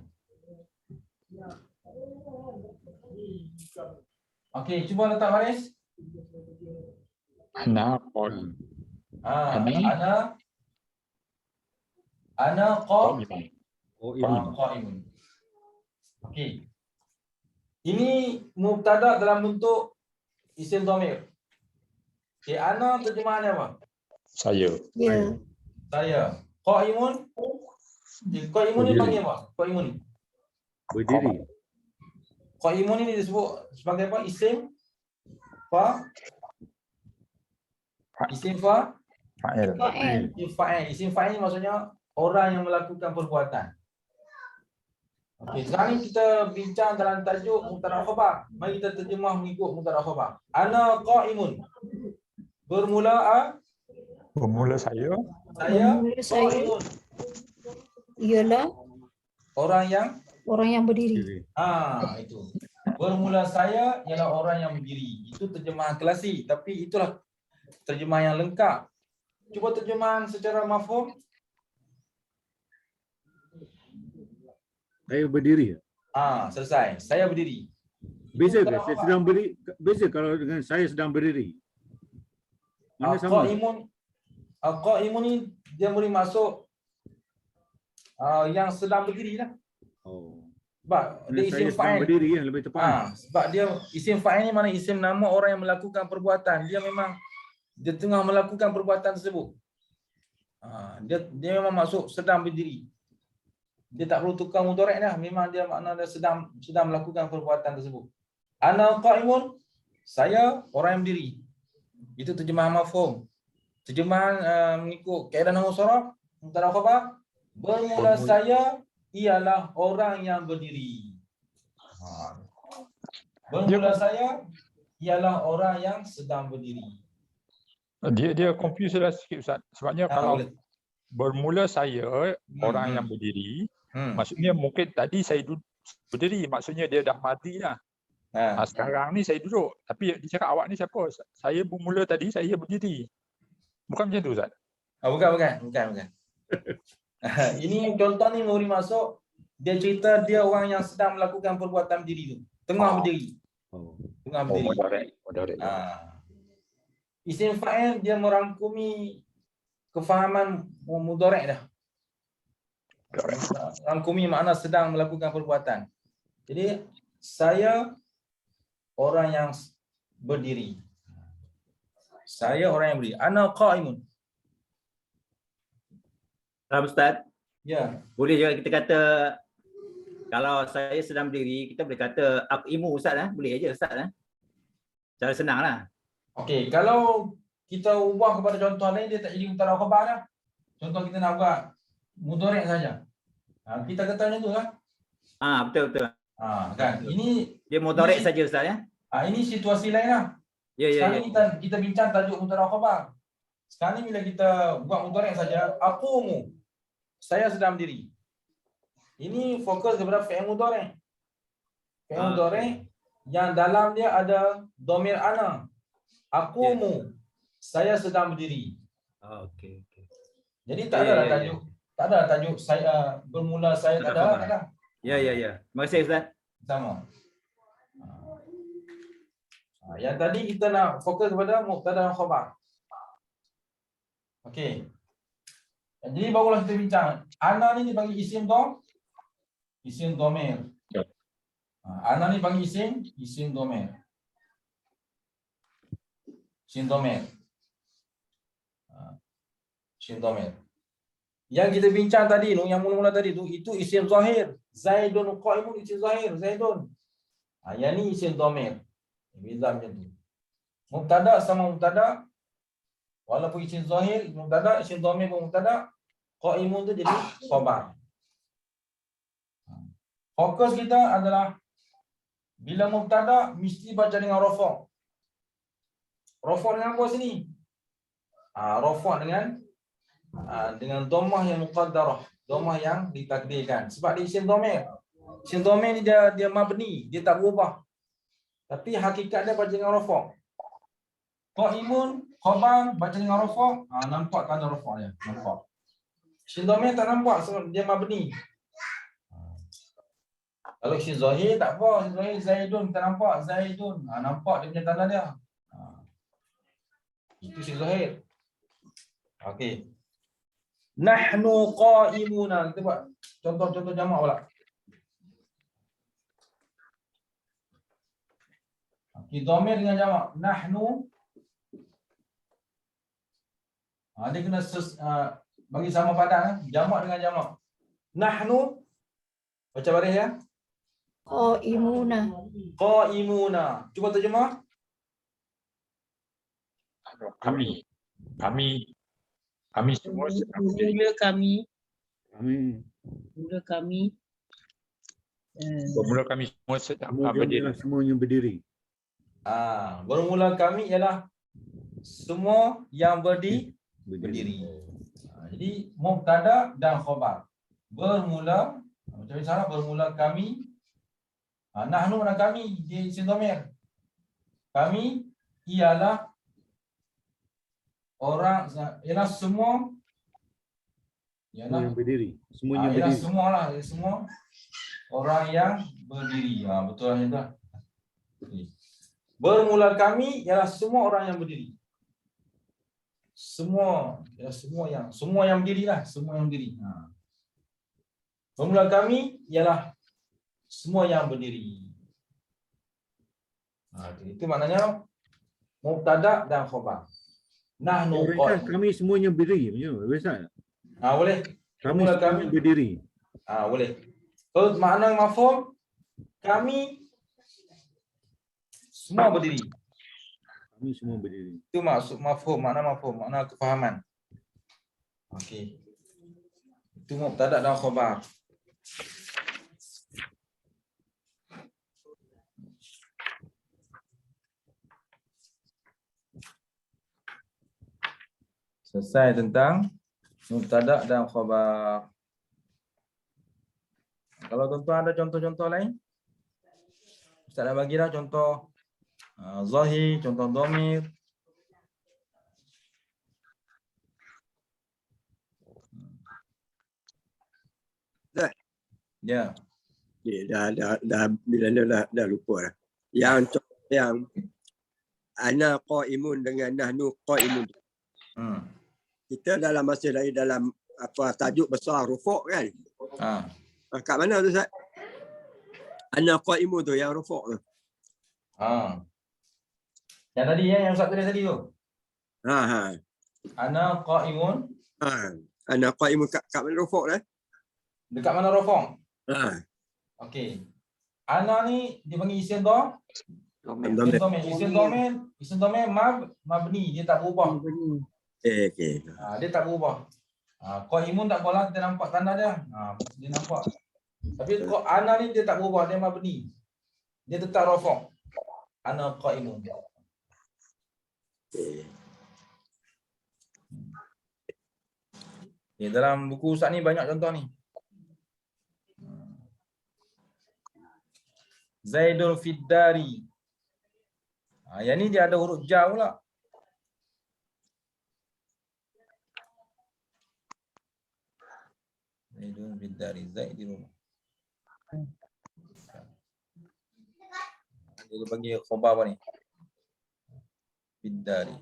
Okey, cuba letak baris. Ana qol. Ana Qa'imun. qa'imun. Okey. Ini mubtada dalam bentuk isim dhamir. Okey, ana terjemahannya apa? Saya. Ya. Saya. Qa'imun. Qa'imun ni panggil apa? Qa'imun ni. Berdiri. Qa'imun ni disebut sebagai apa? Isim fa. Isim fa. Fa'il. Isim fa'il. Isim fa'il ni maksudnya orang yang melakukan perbuatan. Okey, sekarang ni kita bincang dalam tajuk mubtada khabar. Mari kita terjemah mengikut mubtada khabar. Ana qa'imun. Bermula Bermula saya. saya Bermula saya. qa'imun. Ialah Orang yang Orang yang berdiri. Itu. Bermula saya ialah orang yang berdiri. Itu terjemahan klasik, tapi itulah terjemahan yang lengkap. Cuba terjemahan secara mafhum. Saya berdiri. Selesai. Saya berdiri. Beza ke? Saya sedang berdiri. Beza kalau dengan saya sedang berdiri. Mana sama? Qa'imun ni dia boleh masuk yang sedang berdiri lah. Sebab dia Saya isim sedang fa'il. berdiri kan lebih tepat. Sebab dia isim fa'il ni mana isim nama orang yang melakukan perbuatan. Dia memang dia tengah melakukan perbuatan tersebut. Dia memang masuk sedang berdiri. Dia tak perlu tukar mudhari' dah. Memang dia makna dia sedang melakukan perbuatan tersebut. Ana qa'imun, saya orang yang berdiri. Itu terjemahan mafhum. Terjemahan mengikut kaedah nahwu sharaf, mubtada khabar, bermula saya ialah orang yang berdiri. Bermula saya ialah orang yang sedang berdiri. Dia confuse lah sikit Ustaz. Sebabnya kalau bermula saya orang yang berdiri, maksudnya mungkin tadi saya berdiri, maksudnya dia dah mati lah. Sekarang ni saya duduk. Tapi dia cakap awak ni siapa? Saya bermula tadi saya berdiri. Bukan macam tu Ustaz? Bukan. Ini contoh ni boleh masuk. Dia cerita dia orang yang sedang melakukan perbuatan berdiri tu. Tengah berdiri. Tengah berdiri. Isim fa'il dia merangkumi kefahaman mudhari' dah. Rangkumi makna sedang melakukan perbuatan. Jadi saya orang yang berdiri. Saya orang yang berdiri. Ana qa'imun. Ustaz, Ya. boleh juga kita kata kalau saya sedang berdiri, kita boleh kata aqimu Ustaz boleh aja Ustaz Cara senanglah. Okey, kalau kita ubah kepada contoh lain dia tak jadi mubtada khabar dah. Contoh kita nak buat mudhari' saja. Kita kata macam tu lah. Betul. Kan. Ini dia mudhari' saja Ustaz ini situasi lain lah. Sekarang ni kita bincang tajuk mubtada khabar. Sekarang ni bila kita buat mudhari' saja, aqumu. Saya sedang berdiri. Ini fokus kepada fi'il mudhari'. Fi'il mudhari' yang dalam dia ada dhamir ana. Aqumu. Saya sedang berdiri. Okey. Jadi tak ada tajuk. Tak ada tajuk saya bermula saya tak ada. Ya. Terima kasih Ustaz. Sama. Yang tadi kita nak fokus kepada mubtada dan khabar. Okey. Jadi barulah kita bincang. Ana ni dipanggil isim dhamir. Ana ni panggil isim dhamir. Isim dhamir. Yang kita bincang tadi tu, yang mula-mula tadi tu, itu isim zahir. Zaidun qa'imun isim zahir, Zaidun. Yang ni isim dhamir. Beza macam tu. Mubtada sama mubtada. Walaupun isim zahir mubtada, isim dhamir pun mubtada, qa'imun tu jadi khabar. Fokus kita adalah bila mubtada mesti baca dengan rafa'. Rafa' dengan apa sini? Rafa' dengan dhammah yang muqaddarah, dhammah yang ditakdirkan. Sebab dia isim dhamir. Isim dhamir ni dia mabni, dia tak berubah. Tapi hakikat dia baca dengan rafa'. Qa'imun, khabar baca dengan rafa', nampak tanda rafa' dia, nampak. Isim dhamir tak nampak sebab dia mabni. Kalau isim zahir tak apa, isim zahir Zaidun kita nampak, Zaidun, nampak dia punya tanda dia. Itu isim zahir. Okey. Nahnu qa'imuna. Kita buat contoh-contoh jamak pula. Okey, dhamir dengan jamak. Nahnu. Dia kena bagi sama padan, jamak dengan jamak. Nahnu. Baca baris ya. Qa'imuna. Cuba terjemah. Kami semua sedang berdiri. Bermula kami semua sedang berdiri. Semuanya berdiri. Bermula kami ialah semua yang berdiri. Jadi mubtada dan khabar. Bermula Macam misalnya bermula kami. Nahnu mana kami di isim dhamir. Kami ialah orang, ialah semua. Semua yang berdiri. Semuanya Ialah berdiri. semua lah, semua orang yang berdiri. Betul lah itu. Bermula kami ialah semua orang yang berdiri. Semua yang berdiri lah, semua yang berdiri. Bermula kami ialah semua yang berdiri. Itu maknanya mubtada dan khabar. Nahnu Ringkas, kami semuanya berdiri. Biasa. boleh. Kami Bermula semuanya berdiri. Boleh. So makna mafhum, kami semua berdiri. Kami semua berdiri. Itu maksud mafhum, makna kefahaman. Okey. Itu mubtada dan khabar. Selesai tentang mubtada dan khabar. Kalau tuan-tuan ada contoh-contoh lain, Ustaz dah bagilah contoh zahir, contoh dhamir. Ustaz. Ya. Dah lupa dah. Yang contoh yang ana qaimun dengan nahnu qaimun. Kita dalam masih lagi dalam tajuk besar rufuk kan? Kat mana tu Ustaz? Ana qaimun tu yang rufuk tu. Yang tadi yang Ustaz tulis tadi tu. Ana qaimun. Ana qaimun kat mana rufuk dah? Dekat mana rufuk? Okey. Ana ni dia panggil isim dhamir. Isim dhamir mabni, dia tak berubah. Okey. Dia tak berubah. Qaimun tak boleh kita nampak tanda dia. Dia nampak. Tapi ana ni dia tak berubah, dia mabni. Dia tetap rafaq. Ana qaimun. Dalam buku Ustaz ni banyak contoh ni. Zaidul fiddari. Yang ni dia ada huruf ja pula. Zaidul fiddari, Zaid di rumah. Dia bagi khabar apa ni? Fiddari.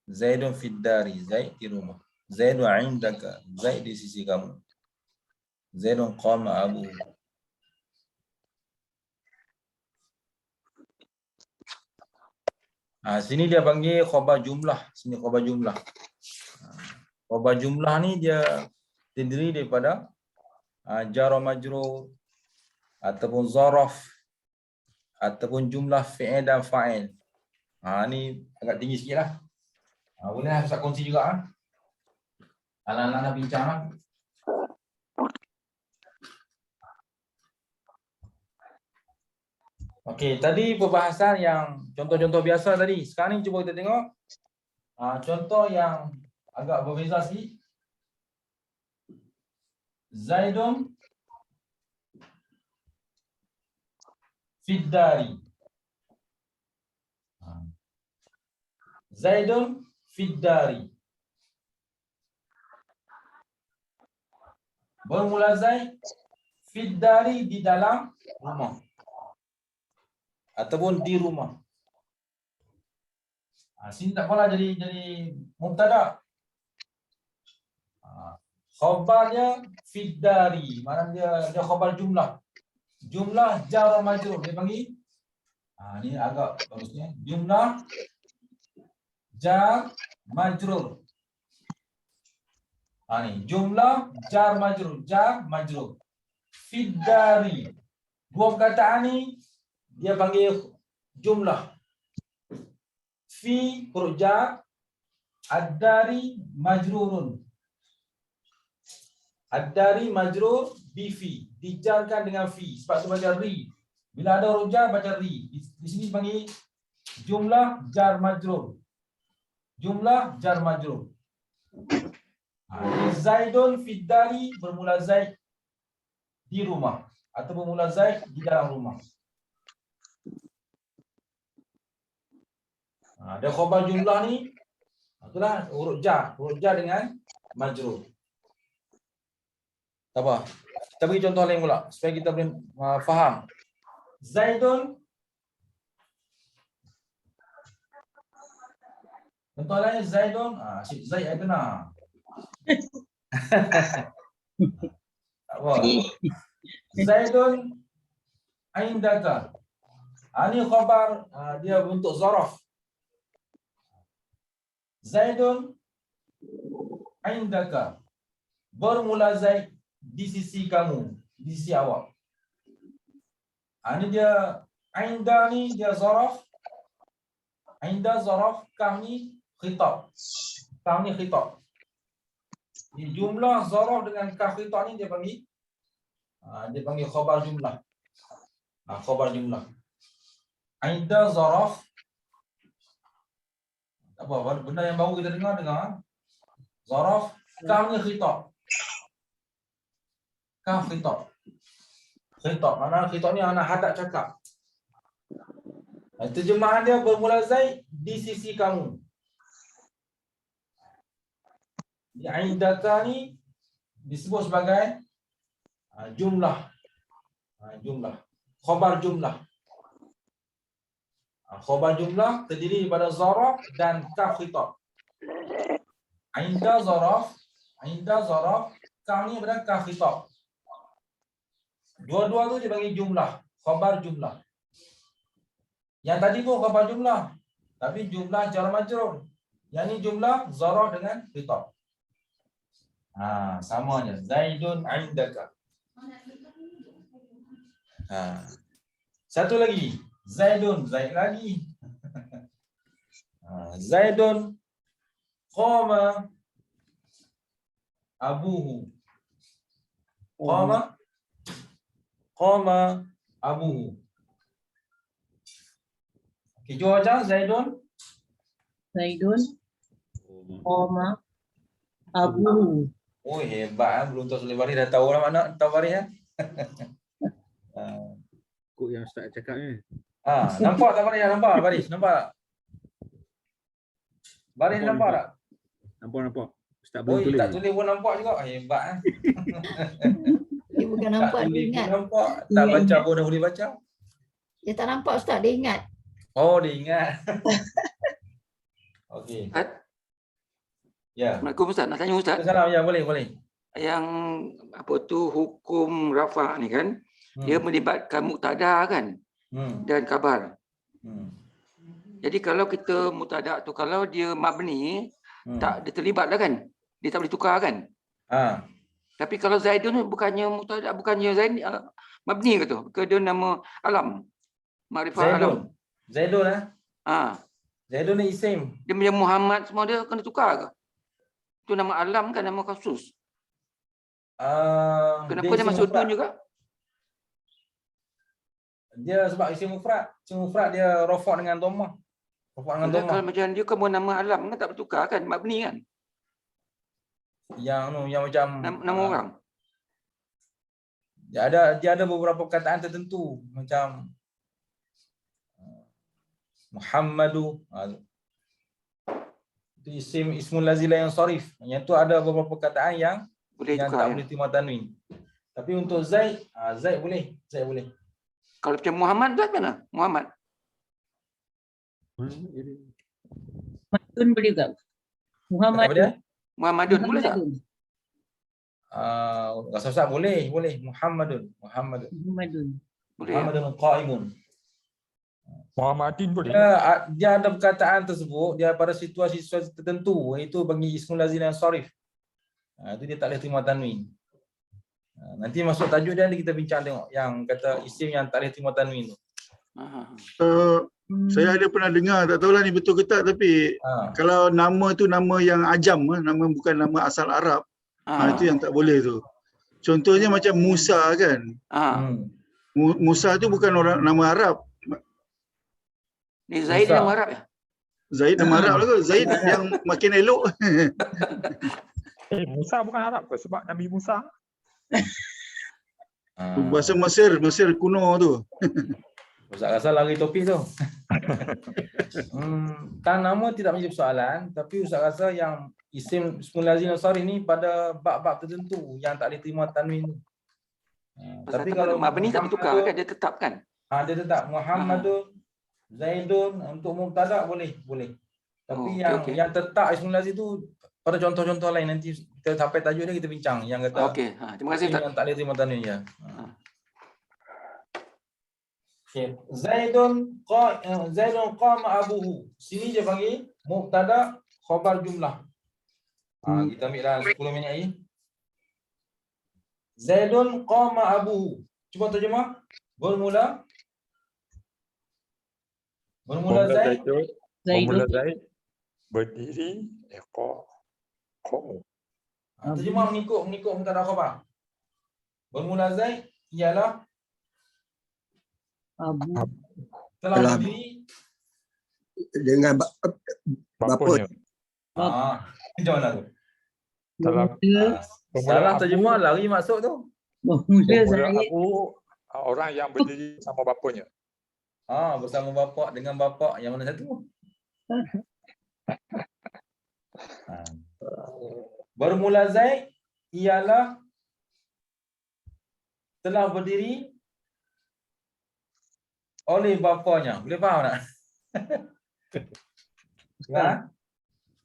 Zaidun fiddari, Zaid di rumah. Zaidun indaka, Zaid di sisi kamu. Zaidun qama abu. Sini dia panggil khabar jumlah. Sini khabar jumlah. Khabar jumlah ni dia terdiri daripada jar wa majrur ataupun zaraf ataupun jumlah fi'il dan fa'il. Ni agak tinggi sikitlah. Boleh lah Ustaz kongsi juga. Anak-anak nak bincang lah. Okey, tadi perbahasan yang contoh-contoh biasa tadi. Sekarang ni cuba kita tengok contoh yang agak berbeza sikit. Zaidun fiddari. Zaidun fiddari. Bermula Zaid, fiddari di dalam rumah. Ataupun di rumah. Sini tak apalah jadi mubtada. Khabarnya fiddari, maknanya dia khabar jumlah. Jumlah jar wa majrur dia panggil. Ni agak bagusnya. Jumlah jar majrur. Ni jumlah jar majrur. Fiddari. Dua perkataan ni dia panggil jumlah. Fi huruf jar, ad-dari majrurun. Ad-dari majrur bi fi, dijarkan dengan fi. Sebab tu baca ri. Bila ada huruf jar baca ri. Di sini panggil jumlah jar majrur. Jumlah jar majrur. Zaidun fid dari bermula Zaid di rumah atau bermula Zaid di dalam rumah. Ada khabar jumlah ni, itulah huruf jar dengan majrur. Tak apa. Kita bagi contoh lain pula supaya kita boleh faham. Zaidun. Contoh lain Zaidun, Zaid ada benar. Tak apa. Zaidun indaka. Ini khabar dia bentuk zaraf. Zaidun indaka. Bermula Zaid di sisi kamu, di sisi awak. Ini dia inda ni dia zaraf. Inda zaraf, kah ni khitab. Kah ni khitab. Di jumlah zaraf dengan kah khitab ni dia panggil khabar jumlah. Khabar jumlah. Inda zaraf. Tak apa, benda yang baru kita dengar. Zaraf, kah ni khitab. Kah khitab. Khitab, mana khitab ni anak hadap cakap. Terjemahan dia bermula Zaid di sisi kamu. Di indaka ni disebut sebagai jumlah. Jumlah. Khabar jumlah. Khabar jumlah terdiri daripada zaraf dan kaf khitab. Inda zaraf, kaf ni pada kaf khitab. Dua-dua tu dia bagi jumlah, khabar jumlah. Yang tadi pun khabar jumlah, tapi jumlah jar majrur. Yang ni jumlah zaraf dengan khitab. Samanya Zaidun indaka. Satu lagi, Zaidun, Zaid lagi. Zaidun qama abuhu. Qama abuhu. Okey, jawab aja Zaidun. Qama abuhu. Oh, hebat, belum tahu Salih Baris dah tahu lah mana tahu Baris . Kok yang Ustaz cakap ni. Nampak tak Baris? Nampak Baris? Nampak? Baris nampak tak? Nampak. Ustaz belum tulis. Tak tulis pun nampak juga. Hebat . Dia bukan nampak, dia ingat. Nampak. Tak baca pun dah boleh baca. Dia tak nampak Ustaz, dia ingat. Oh, dia ingat. Okey. Ya. Assalamualaikum Ustaz. Nak tanya Ustaz. Salam, ya boleh. Yang apa tu hukum rafa' ni kan, dia melibatkan mubtada kan dan khabar. Jadi kalau kita mubtada tu kalau dia mabni tak dia terlibat dah kan? Dia tak boleh tukar kan? Tapi kalau Zaidun bukannya mubtada, bukannya Zaid mabni ke tu? Ke dia nama alam? Makrifah alam. Zaidun Zaidun ni isim. Dia macam Muhammad semua dia kena tukar ke? Itu nama alam kan, nama khusus. Kenapa dia masuk dun juga? Dia sebab isim mufrad. Isim mufrad dia rafa' dengan dhammah. Rafa' dengan dhammah. Kalau macam dia kan nama alam kan tak bertukar kan, mabni kan? Yang macam nama orang. Dia ada beberapa perkataan tertentu macam Muhammadu. Itu ismul lazila yang sharif. Yang tu ada beberapa perkataan yang tak boleh terima tanwin. Tapi untuk Zaid, Zaid boleh. Kalau macam Muhammad tu mana? Muhammad. Muhammadun boleh tak? Muhammadun boleh tak? Rasa boleh. Muhammadun. Muhammadun qa'imun. Muhammadin boleh. Dia ada perkataan tersebut dia pada situasi tertentu, iaitu bagi ismul lazim yang sharif. Itu dia tak boleh terima tanwin. Nanti masuk tajuk dia kita bincang tengok yang kata isim yang tak boleh terima tanwin tu. Saya ada pernah dengar, tak tahulah ni betul ke tak, tapi kalau nama tu nama yang ajam, nama bukan nama asal Arab, itu yang tak boleh tu. Contohnya macam Musa kan. Musa tu bukan orang nama Arab. Ni Zaid nama Arab ya? Zaid nama Arab lah tu. Zaid yang makin elok. Musa bukan Arab ke? Sebab Nabi Musa. Bahasa Mesir kuno tu. Ustaz rasa lari topik tu. Tan nama tidak menjadi persoalan, tapi Ustaz rasa yang isim Ismul Lazim Nasari ni pada bab-bab tertentu yang tak boleh terima tanwin tu. Tapi kalau mabni tak bertukar kan, dia tetap kan? Dia tetap Muhammadun, Zaidun untuk mubtada boleh. Tapi yang tetap Ismul Lazim tu pada contoh-contoh lain nanti kita sampai tajuk dia kita bincang yang kata terima kasih Ustaz. yang tak boleh terima tanwin ya. Okay. Zaidun qama abuhu. Sini dia panggil mubtada khabar jumlah. Kita ambillah 10 minit lagi. Zaidun qama abuhu. Cuba terjemah. Bermula Zaid. Bermula Zaid. Berdiri. Qamu. Terjemah mengikut mubtada khabar. Bermula Zaid ialah Abu. telah berdiri dengan bapa. Macam mana tu? Salah terjemah lari maksud tu. Bermula Zaid. Abu, orang yang berdiri sama bapanya. Bersama bapa dengan bapa yang mana satu? Bermula Zaid ialah telah berdiri oleh bapanya. Boleh faham tak?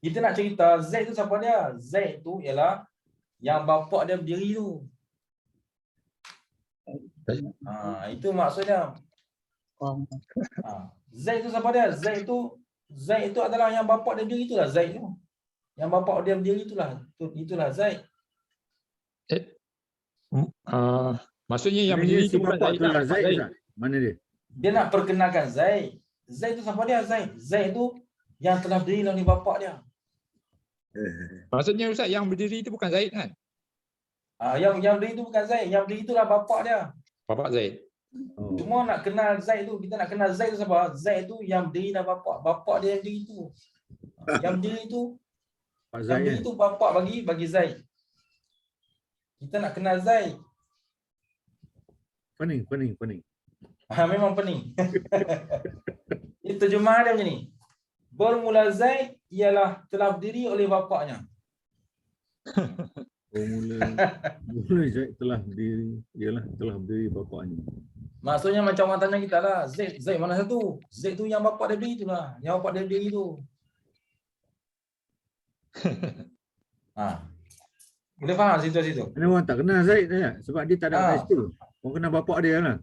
Kita nak cerita Zaid tu siapa dia? Zaid tu ialah yang bapa dia berdiri tu. Itu maksudnya. Zaid tu siapa dia? Zaid tu adalah yang bapa dia berdiri itulah Zaid tu. Yang bapa dia berdiri itulah Zaid. Maksudnya yang berdiri itu bukan Zaid. Mana dia? Dia nak perkenalkan Zaid. Zaid tu siapa dia? Zaid tu yang telah berdiri oleh bapa dia. Maksudnya Ustaz yang berdiri itu bukan Zaid kan? Yang berdiri itu bukan Zaid. Yang berdiri itulah bapa dia. Bapa Zaid. Cuma nak kenal Zaid tu, kita nak kenal Zaid tu siapa? Zaid tu yang berdiri dan bapa dia yang berdiri tu. Yang berdiri tu yang berdiri tu bapa bagi Zaid. Kita nak kenal Zaid. Pening. Memang pening. Itu terjemah dia macam ni. Bermula Zaid ialah telah berdiri oleh bapaknya. Bermula Zaid telah berdiri ialah telah berdiri bapaknya. Maksudnya macam orang tanya kita lah, Zaid mana satu? Zaid tu yang bapak dia berdiri tu lah. Yang bapak dia berdiri tu. Boleh faham situasi tu? Mana orang tak kenal Zaid ya? Sebab dia tak ada kat situ. Orang kenal bapak dia lah.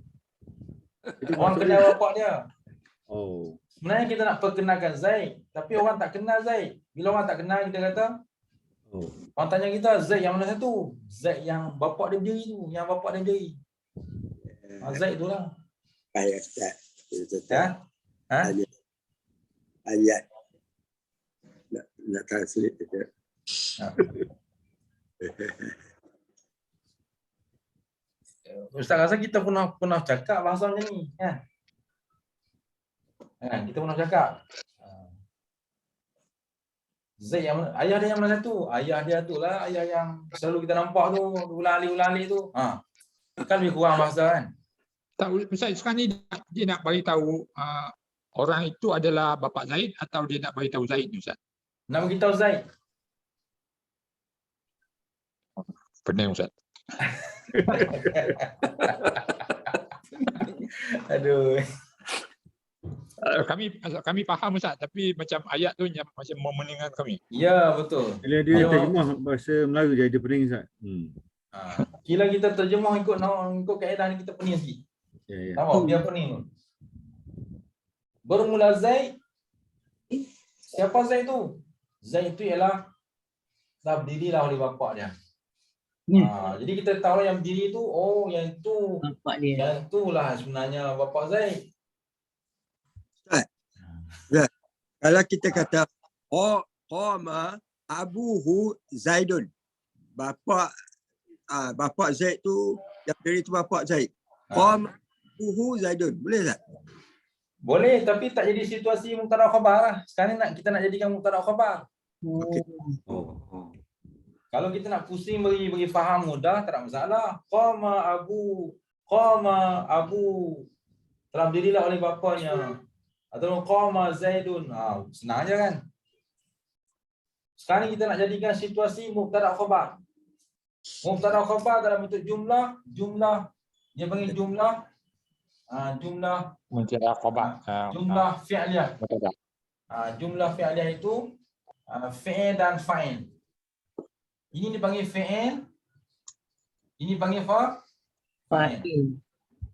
Orang kenal bapak dia. Sebenarnya kita nak perkenalkan Zaid, tapi orang tak kenal Zaid. Bila orang tak kenal kita kata, orang tanya kita Zaid yang mana satu? Zaid yang bapak dia berdiri tu, yang bapak dia berdiri. Zaid tu lah. Ayat. Nak translate je. Ustaz rasa kita pernah cakap bahasa macam ni kan? Kita pernah cakap. Zaid yang mana? Ayah dia yang mana satu? Ayah dia tu lah, ayah yang selalu kita nampak tu, ulang-alik tu. Kan lebih kurang bahasa kan? Tak, Ustaz sekarang ni dia nak bagi tahu orang itu adalah bapa Zaid atau dia nak bagi tahu Zaid ni Ustaz? Nak bagi tahu Zaid. Pening Ustaz. Aduh. Kami faham Ustaz, tapi macam ayat tu yang macam memeningkan kami. Ya, betul. Bila dia terjemah bahasa Melayu dia pening Ustaz. Bila kita terjemah ikut kaedah ni kita pening sikit. Tahu biar pening. Bermula Zaid. Siapa Zaid tu? Zaid tu ialah dah berdirilah oleh bapa dia. Jadi kita tahu yang berdiri tu, yang itu bapak dia. Yang itulah sebenarnya bapa Zaid. Kalau kita kata qama abuhu Zaidun. Bapa Zaid tu yang berdiri tu bapa Zaid. Qama abuhu Zaidun. Boleh tak? Boleh, tapi tak jadi situasi mubtada khabar lah. Sekarang kita nak jadikan mubtada khabar. Kalau kita nak pusing bagi faham mudah, tak ada masalah. Qama Abu. Telah berdirilah oleh bapanya. Atau qama Zaidun. Senang aja kan? Sekarang kita nak jadikan situasi mubtada khabar. Mubtada khabar dalam bentuk jumlah. Dia panggil jumlah. Jumlah Mubtada khabar. jumlah fi'liyah. Jumlah fi'liyah itu fi'il dan fa'il. Ini dipanggil fi'il. Ini panggil fa'il.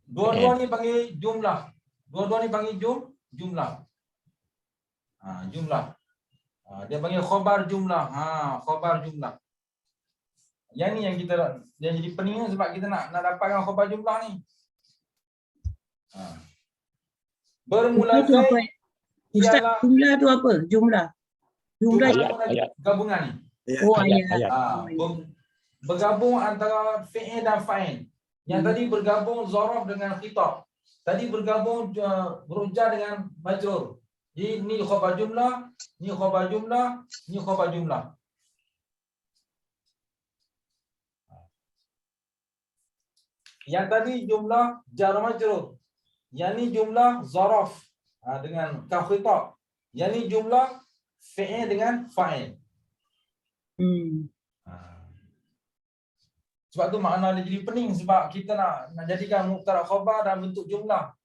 Dua-dua ni panggil jumlah. Dua-dua ni panggil jumlah. Jumlah. Dia panggil khabar jumlah. Khabar jumlah. Yang ni yang kita jadi pening sebab kita nak dapatkan khabar jumlah ni. Bermula Zaid ialah Jumlah tu apa? Jumlah ayat. gabungan ni. ayat. Bergabung antara fi'il dan fa'il. Yang tadi bergabung zaraf dengan khitab. Tadi bergabung berujar dengan majrur. Jadi ni khabar jumlah, ni khabar jumlah, ni khabar jumlah. Yang tadi jumlah jar majrur. Yang ni jumlah zaraf dengan kaf khitab. Yang ni jumlah fi'il dengan fa'il. Sebab tu makna dia jadi pening sebab kita nak jadikan mubtada khabar dalam bentuk jumlah.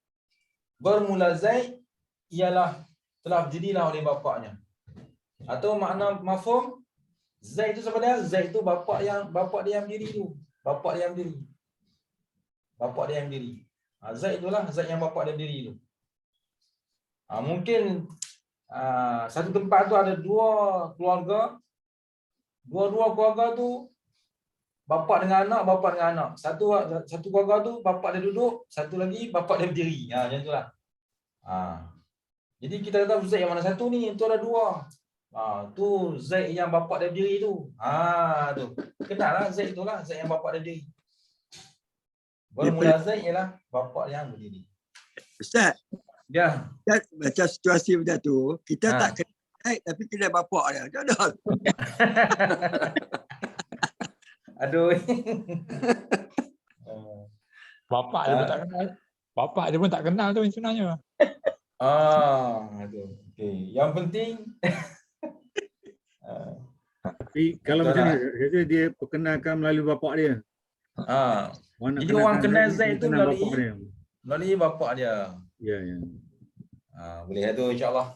Bermula Zaid ialah telah berdirilah oleh bapaknya. Atau makna mafhum Zaid itu sebenarnya Zaid itu bapak dia yang berdiri tu. Bapak dia yang berdiri. Zaid itulah Zaid yang bapak dia berdiri tu. Mungkin satu tempat tu ada dua keluarga. Dua-dua keluarga tu bapa dengan anak. Satu keluarga tu bapa dia duduk, satu lagi bapa dia berdiri. Macam itulah. Jadi kita tahu Zaid yang mana satu ni, itu ada dua. Tu Zaid yang bapa dia berdiri tu. Tu. Kenallah Zaid itulah Zaid yang bapa dia berdiri. Bermula Zaid ialah bapa yang berdiri. Ustaz. Ya. Macam situasi macam tu, kita tak kena Zaid tapi kena bapa dia. Jodoh. Aduh. Bapak dia pun tak kenal. Bapak dia pun tak kenal tu sebenarnya. Aduh. Okey. Yang penting Tapi kalau macam ni, dia perkenalkan melalui bapak dia. Jadi orang kenal Zaid tu melalui bapak dia. Ya. Boleh tu insya-Allah.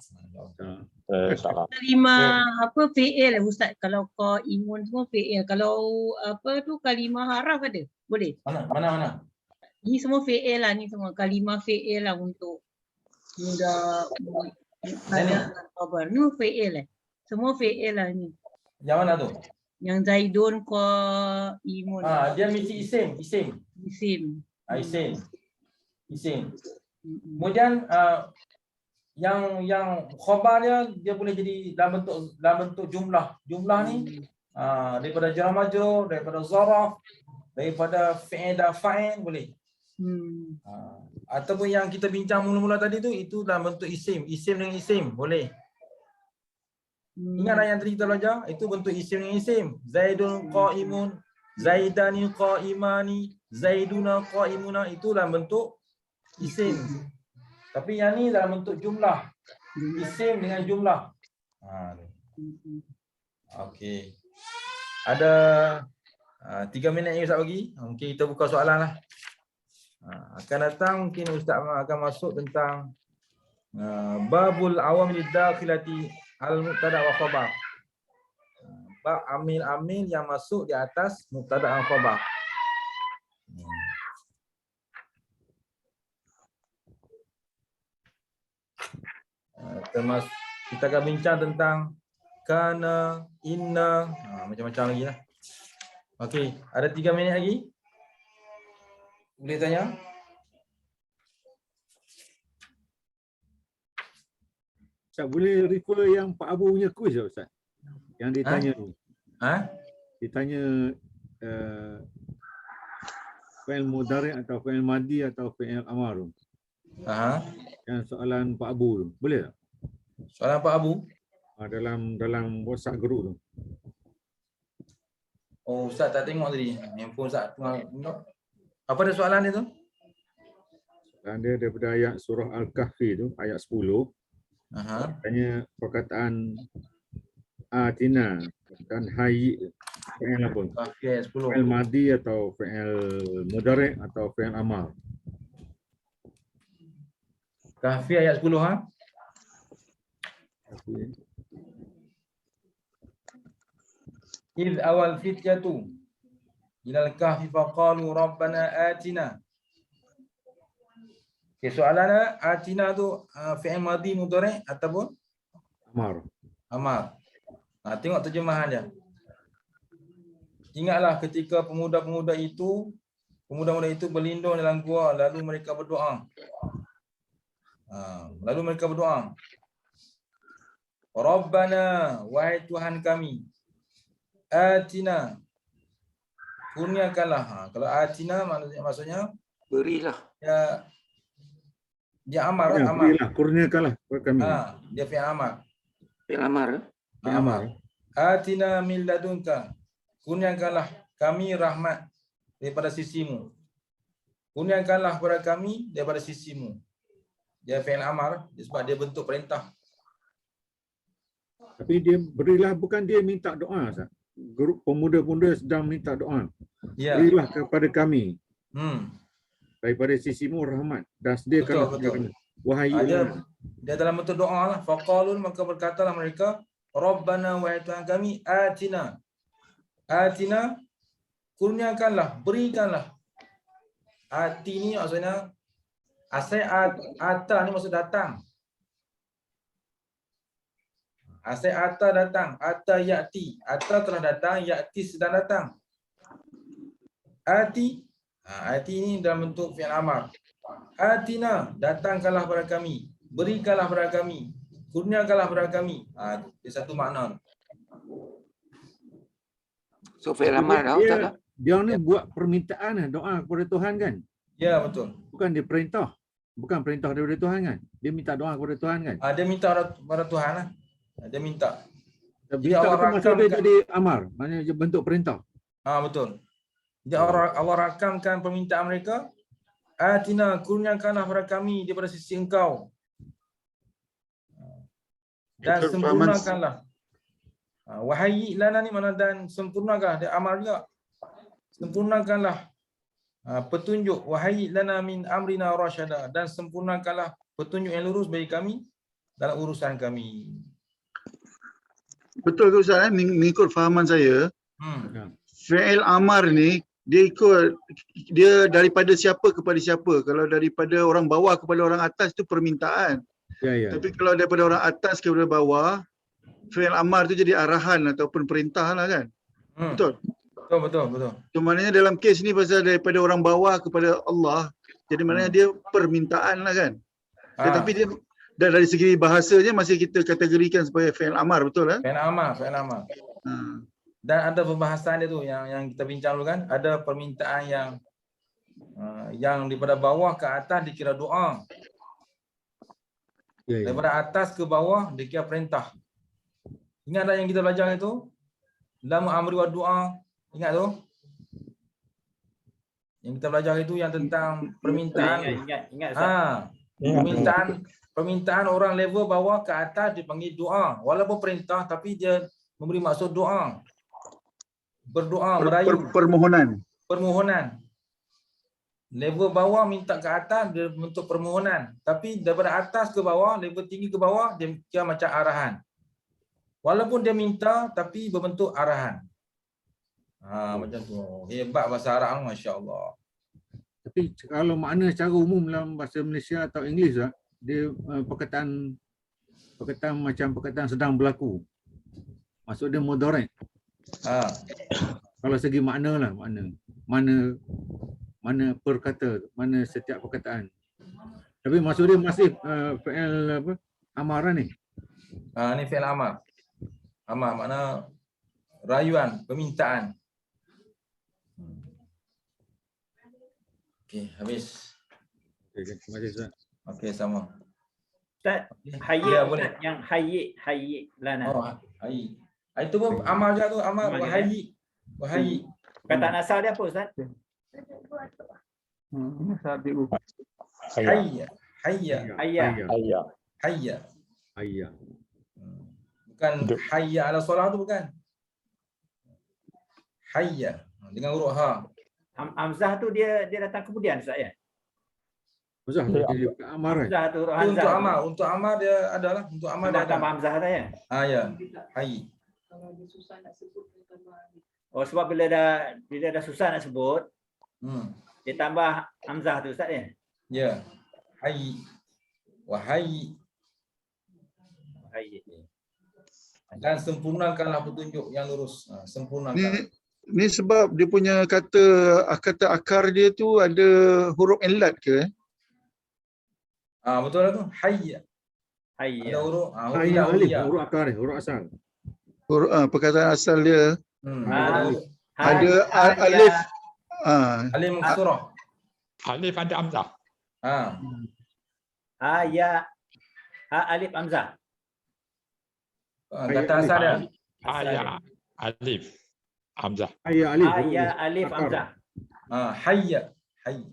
Kalimah apa fi'il Ustaz? Kalau qaimun semua fi'il. Kalau apa tu kalimah haraf ada? Boleh? Mana? Ni semua fi'il lah, ni semua kalimah fi'il lah untuk mudah ada khabar. Ni fi'il Semua fi'il lah ni. Yang mana tu? Yang Zaidun qaimun. Dia mesti isim. Isim. Kemudian yang khabar dia boleh jadi dalam bentuk jumlah. Jumlah ni daripada jar majrur, daripada zaraf, daripada fi'il dan fa'il boleh. Ataupun yang kita bincang mula-mula tadi tu itu dalam bentuk isim dengan isim boleh. Ingatlah yang tadi kita belajar itu bentuk isim dengan isim. Zaidun qaimun, Zaidani qaimani, Zaiduna qaimuna itu dalam bentuk isim. Tapi yang ni dalam bentuk jumlah. Isim dengan jumlah. Okey. Ada 3 minit yang Ustaz bagi. Mungkin kita buka soalan lah. Akan datang mungkin Ustaz akan masuk tentang babul awamil dakhilati al-mubtada wa khabar. Bab amil-amil yang masuk di atas mubtada dan khabar. Termasuk kita akan bincang tentang kana, inna, macam-macam lagi lah. Okey, ada 3 minit lagi. Boleh tanya? Ustaz boleh refer yang Pak Abu punya quiz tak Ustaz? Yang ditanya tu. Ditanya fi'il mudhari' atau fi'il madhi atau fi'il amar tu. Yang soalan Pak Abu tu. Boleh tak? Soalan Pak Abu? Dalam WhatsApp group tu. Oh, Ustaz tak tengok tadi. Handphone Ustaz tengok. Apa dia soalan dia tu? Dan dia daripada ayat surah Al-Kahfi tu, ayat 10. Tanya perkataan atina dan hayyi, fi'il apa? Kahfi ayat 10. Fi'il madi atau fi'il mudhari' atau fi'il amar? Kahfi ayat 10 ha? Idh awal fityatu ilal kahfi faqalu rabbana atina. Okay, soalannya atina tu fi'il madhi mudhari' ataupun Amar. amar. Tengok terjemahan dia. Ingatlah ketika pemuda-pemuda itu berlindung dalam gua, lalu mereka berdoa. Rabbana, wahai Tuhan kami, atina, kurniakanlah. Kalau atina maksudnya Berilah. Dia amar, Ya, amar. berilah, kurniakanlah kepada kami. Dia fi'il amar. Fi'il amar. Amar. Atina min ladunka, kurniakanlah kami rahmat daripada sisimu. Kurniakanlah kepada kami daripada sisimu. Dia fi'il amar sebab dia bentuk perintah. Tapi dia berilah, bukan dia minta doa, Ustaz. Grup pemuda-pemuda sedang minta doa. Ya. Berilah kepada kami Hmm. daripada sisimu rahmat dan sediakanlah Betul, kepada betul. kami. Wahai Dia dalam bentuk doa lah. Faqalun, maka berkatalah mereka, Rabbana, wahai Tuhan kami, atina. Atina, kurniakanlah, berikanlah. Ati ni maksudnya, asal ata ni maksud datang. Asal ata datang, ata ya'ti. Ata telah datang, ya'ti sedang datang. Ati, ati ni dalam bentuk fi'il amar. Atina, datangkanlah kepada kami, berikanlah kepada kami, kurniakanlah kepada kami. Dia satu makna. So fi'il amar dah Ustaz lah. Dia ni buat permintaan, doa kepada Tuhan kan? Ya, betul. Bukan dia perintah. Bukan perintah daripada Tuhan kan? Dia minta doa kepada Tuhan kan? Dia minta kepada Tuhan lah. Dia minta. Minta tu maksud dia jadi amar, maknanya dia bentuk perintah. Betul. Jadi Allah rakamkan permintaan mereka. Atina, kurniakanlah kepada kami daripada sisi engkau. Dan sempurnakanlah. Wahai lana ni mana dan sempurnakanlah. Dia amar juga. Sempurnakanlah petunjuk. Wahai lana min amrina rasyada. Dan sempurnakanlah petunjuk yang lurus bagi kami dalam urusan kami. Betul ke Ustaz? Mengikut fahaman saya, fi'il amar ni dia daripada siapa kepada siapa. Kalau daripada orang bawah kepada orang atas itu permintaan. Ya. Tapi kalau daripada orang atas kepada bawah, fi'il amar tu jadi arahan ataupun perintah lah kan. Betul? Betul. So, maknanya dalam kes ni pasal daripada orang bawah kepada Allah, jadi maknanya dia permintaan lah kan. Tetapi dia dari segi bahasanya masih kita kategorikan sebagai fi'il amar, betul lah? Fi'il amar. Dan ada pembahasan dia tu yang kita bincang dulu kan. Ada permintaan yang daripada bawah ke atas dikira doa. Ya. Daripada atas ke bawah dikira perintah. Ingat tak yang kita belajar itu? Dalam amri wa doa. Ingat tu? Yang kita belajar itu yang tentang permintaan. Ingat. Permintaan orang level bawah ke atas dipanggil doa. Walaupun perintah tapi dia memberi maksud doa. Berdoa, merayu. Permohonan. Level bawah minta ke atas dia bentuk permohonan. Tapi daripada atas ke bawah, level tinggi ke bawah dia kira macam arahan. Walaupun dia minta tapi berbentuk arahan. Macam tu. Hebat bahasa Arab, masya-Allah. Tapi kalau makna secara umum dalam bahasa Malaysia atau Inggeris lah, dia perkataan macam perkataan sedang berlaku. Maksud dia mudhari'. Kalau segi makna lah, mana perkata, mana setiap perkataan. Tapi maksud dia masih fi'il amaran ni. Ni fi'il amar. Amar makna rayuan, permintaan. Okey, habis. Okey, terima kasih Ustaz. Okey, sama. Ustaz, yang hayyi lana. Hayyi. Itu pun amal juga tu, amal hayyi. Wahai. Perkataan asal dia apa Ustaz? Hayya. Hayya. Hayya. Hayya. Hayya. Bukan hayya ala solah tu bukan. Hayya dengan huruf ha. Hamzah tu dia datang kemudian Ustaz ya? Hamzah jadi amar. Hamzah tu huruf Itu hamzah. untuk amal dia adalah untuk amal dia ada. Tambah hamzah tu ya? Ya. Hayy. Oh sebab bila dah susah nak sebut, dia tambah hamzah tu Ustaz ya? Ya. Hayy. Wahai. Hayy. Dan sempurnakanlah petunjuk yang lurus. Sempurnakan. Ni sebab dia punya kata akar dia tu ada huruf illat ke? Betul lah tu. Hayya. Hayya. Ada huruf Hayya alif, huruf akar ni, huruf asal. Huruf perkataan asal dia Ada alif. Alif maksurah. Alif ada hamzah. Ya. Alif hamzah. Kata asal dia. Ya. Alif hamzah. Hayya alif. Ya alif hamzah. Hayya. Hayy.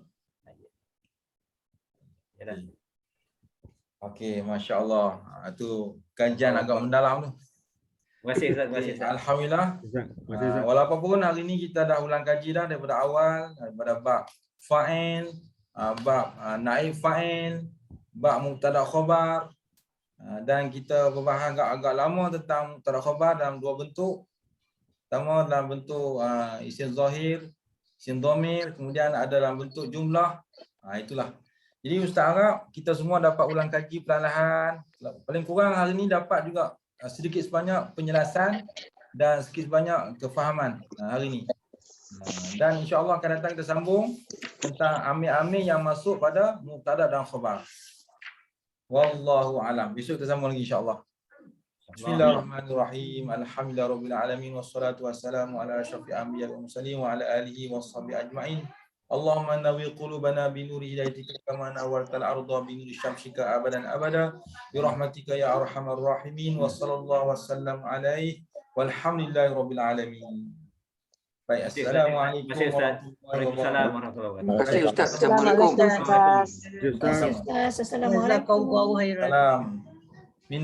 Okey, masya-Allah. Itu kajian agak mendalam tu. Terima kasih Ustaz, terima kasih Ustaz. Alhamdulillah. Walaupun hari ni kita dah ulang kaji dah daripada awal, daripada bab fa'il, bab naib fa'il, bab mubtada khabar, dan kita berbahas agak lama tentang mubtada khabar dalam dua bentuk. Pertama dalam bentuk isim zahir, isim dhamir, kemudian ada dalam bentuk jumlah. Itulah. Jadi Ustaz harap kita semua dapat ulang kaji perlahan-lahan. Paling kurang hari ni dapat juga sedikit sebanyak penjelasan dan sedikit sebanyak kefahaman hari ni. Dan insya-Allah akan datang kita sambung tentang amil-amil yang masuk pada mubtada dan khabar. Wallahu alam. Besok kita sambung lagi insya-Allah. Bismillahirrahmanirrahim. Alhamdulillahirabbil alamin wassalatu wassalamu ala asyrafil anbiya'i wal mursalin wa ala alihi washabihi ajmain. Allahumma nawwir qulubana bi nuri hidayatika kama nawwartal arda bi nuri syamsika abadan abada bi rahmatika ya arhamar rahimin wa sallallahu wasallam alaihi walhamdulillahirabbil alamin. Baik, assalamualaikum warahmatullahi wabarakatuh. Terima kasih Ustaz. Assalamualaikum. Ustaz, assalamualaikum. Jazakallahu khairan. Salam.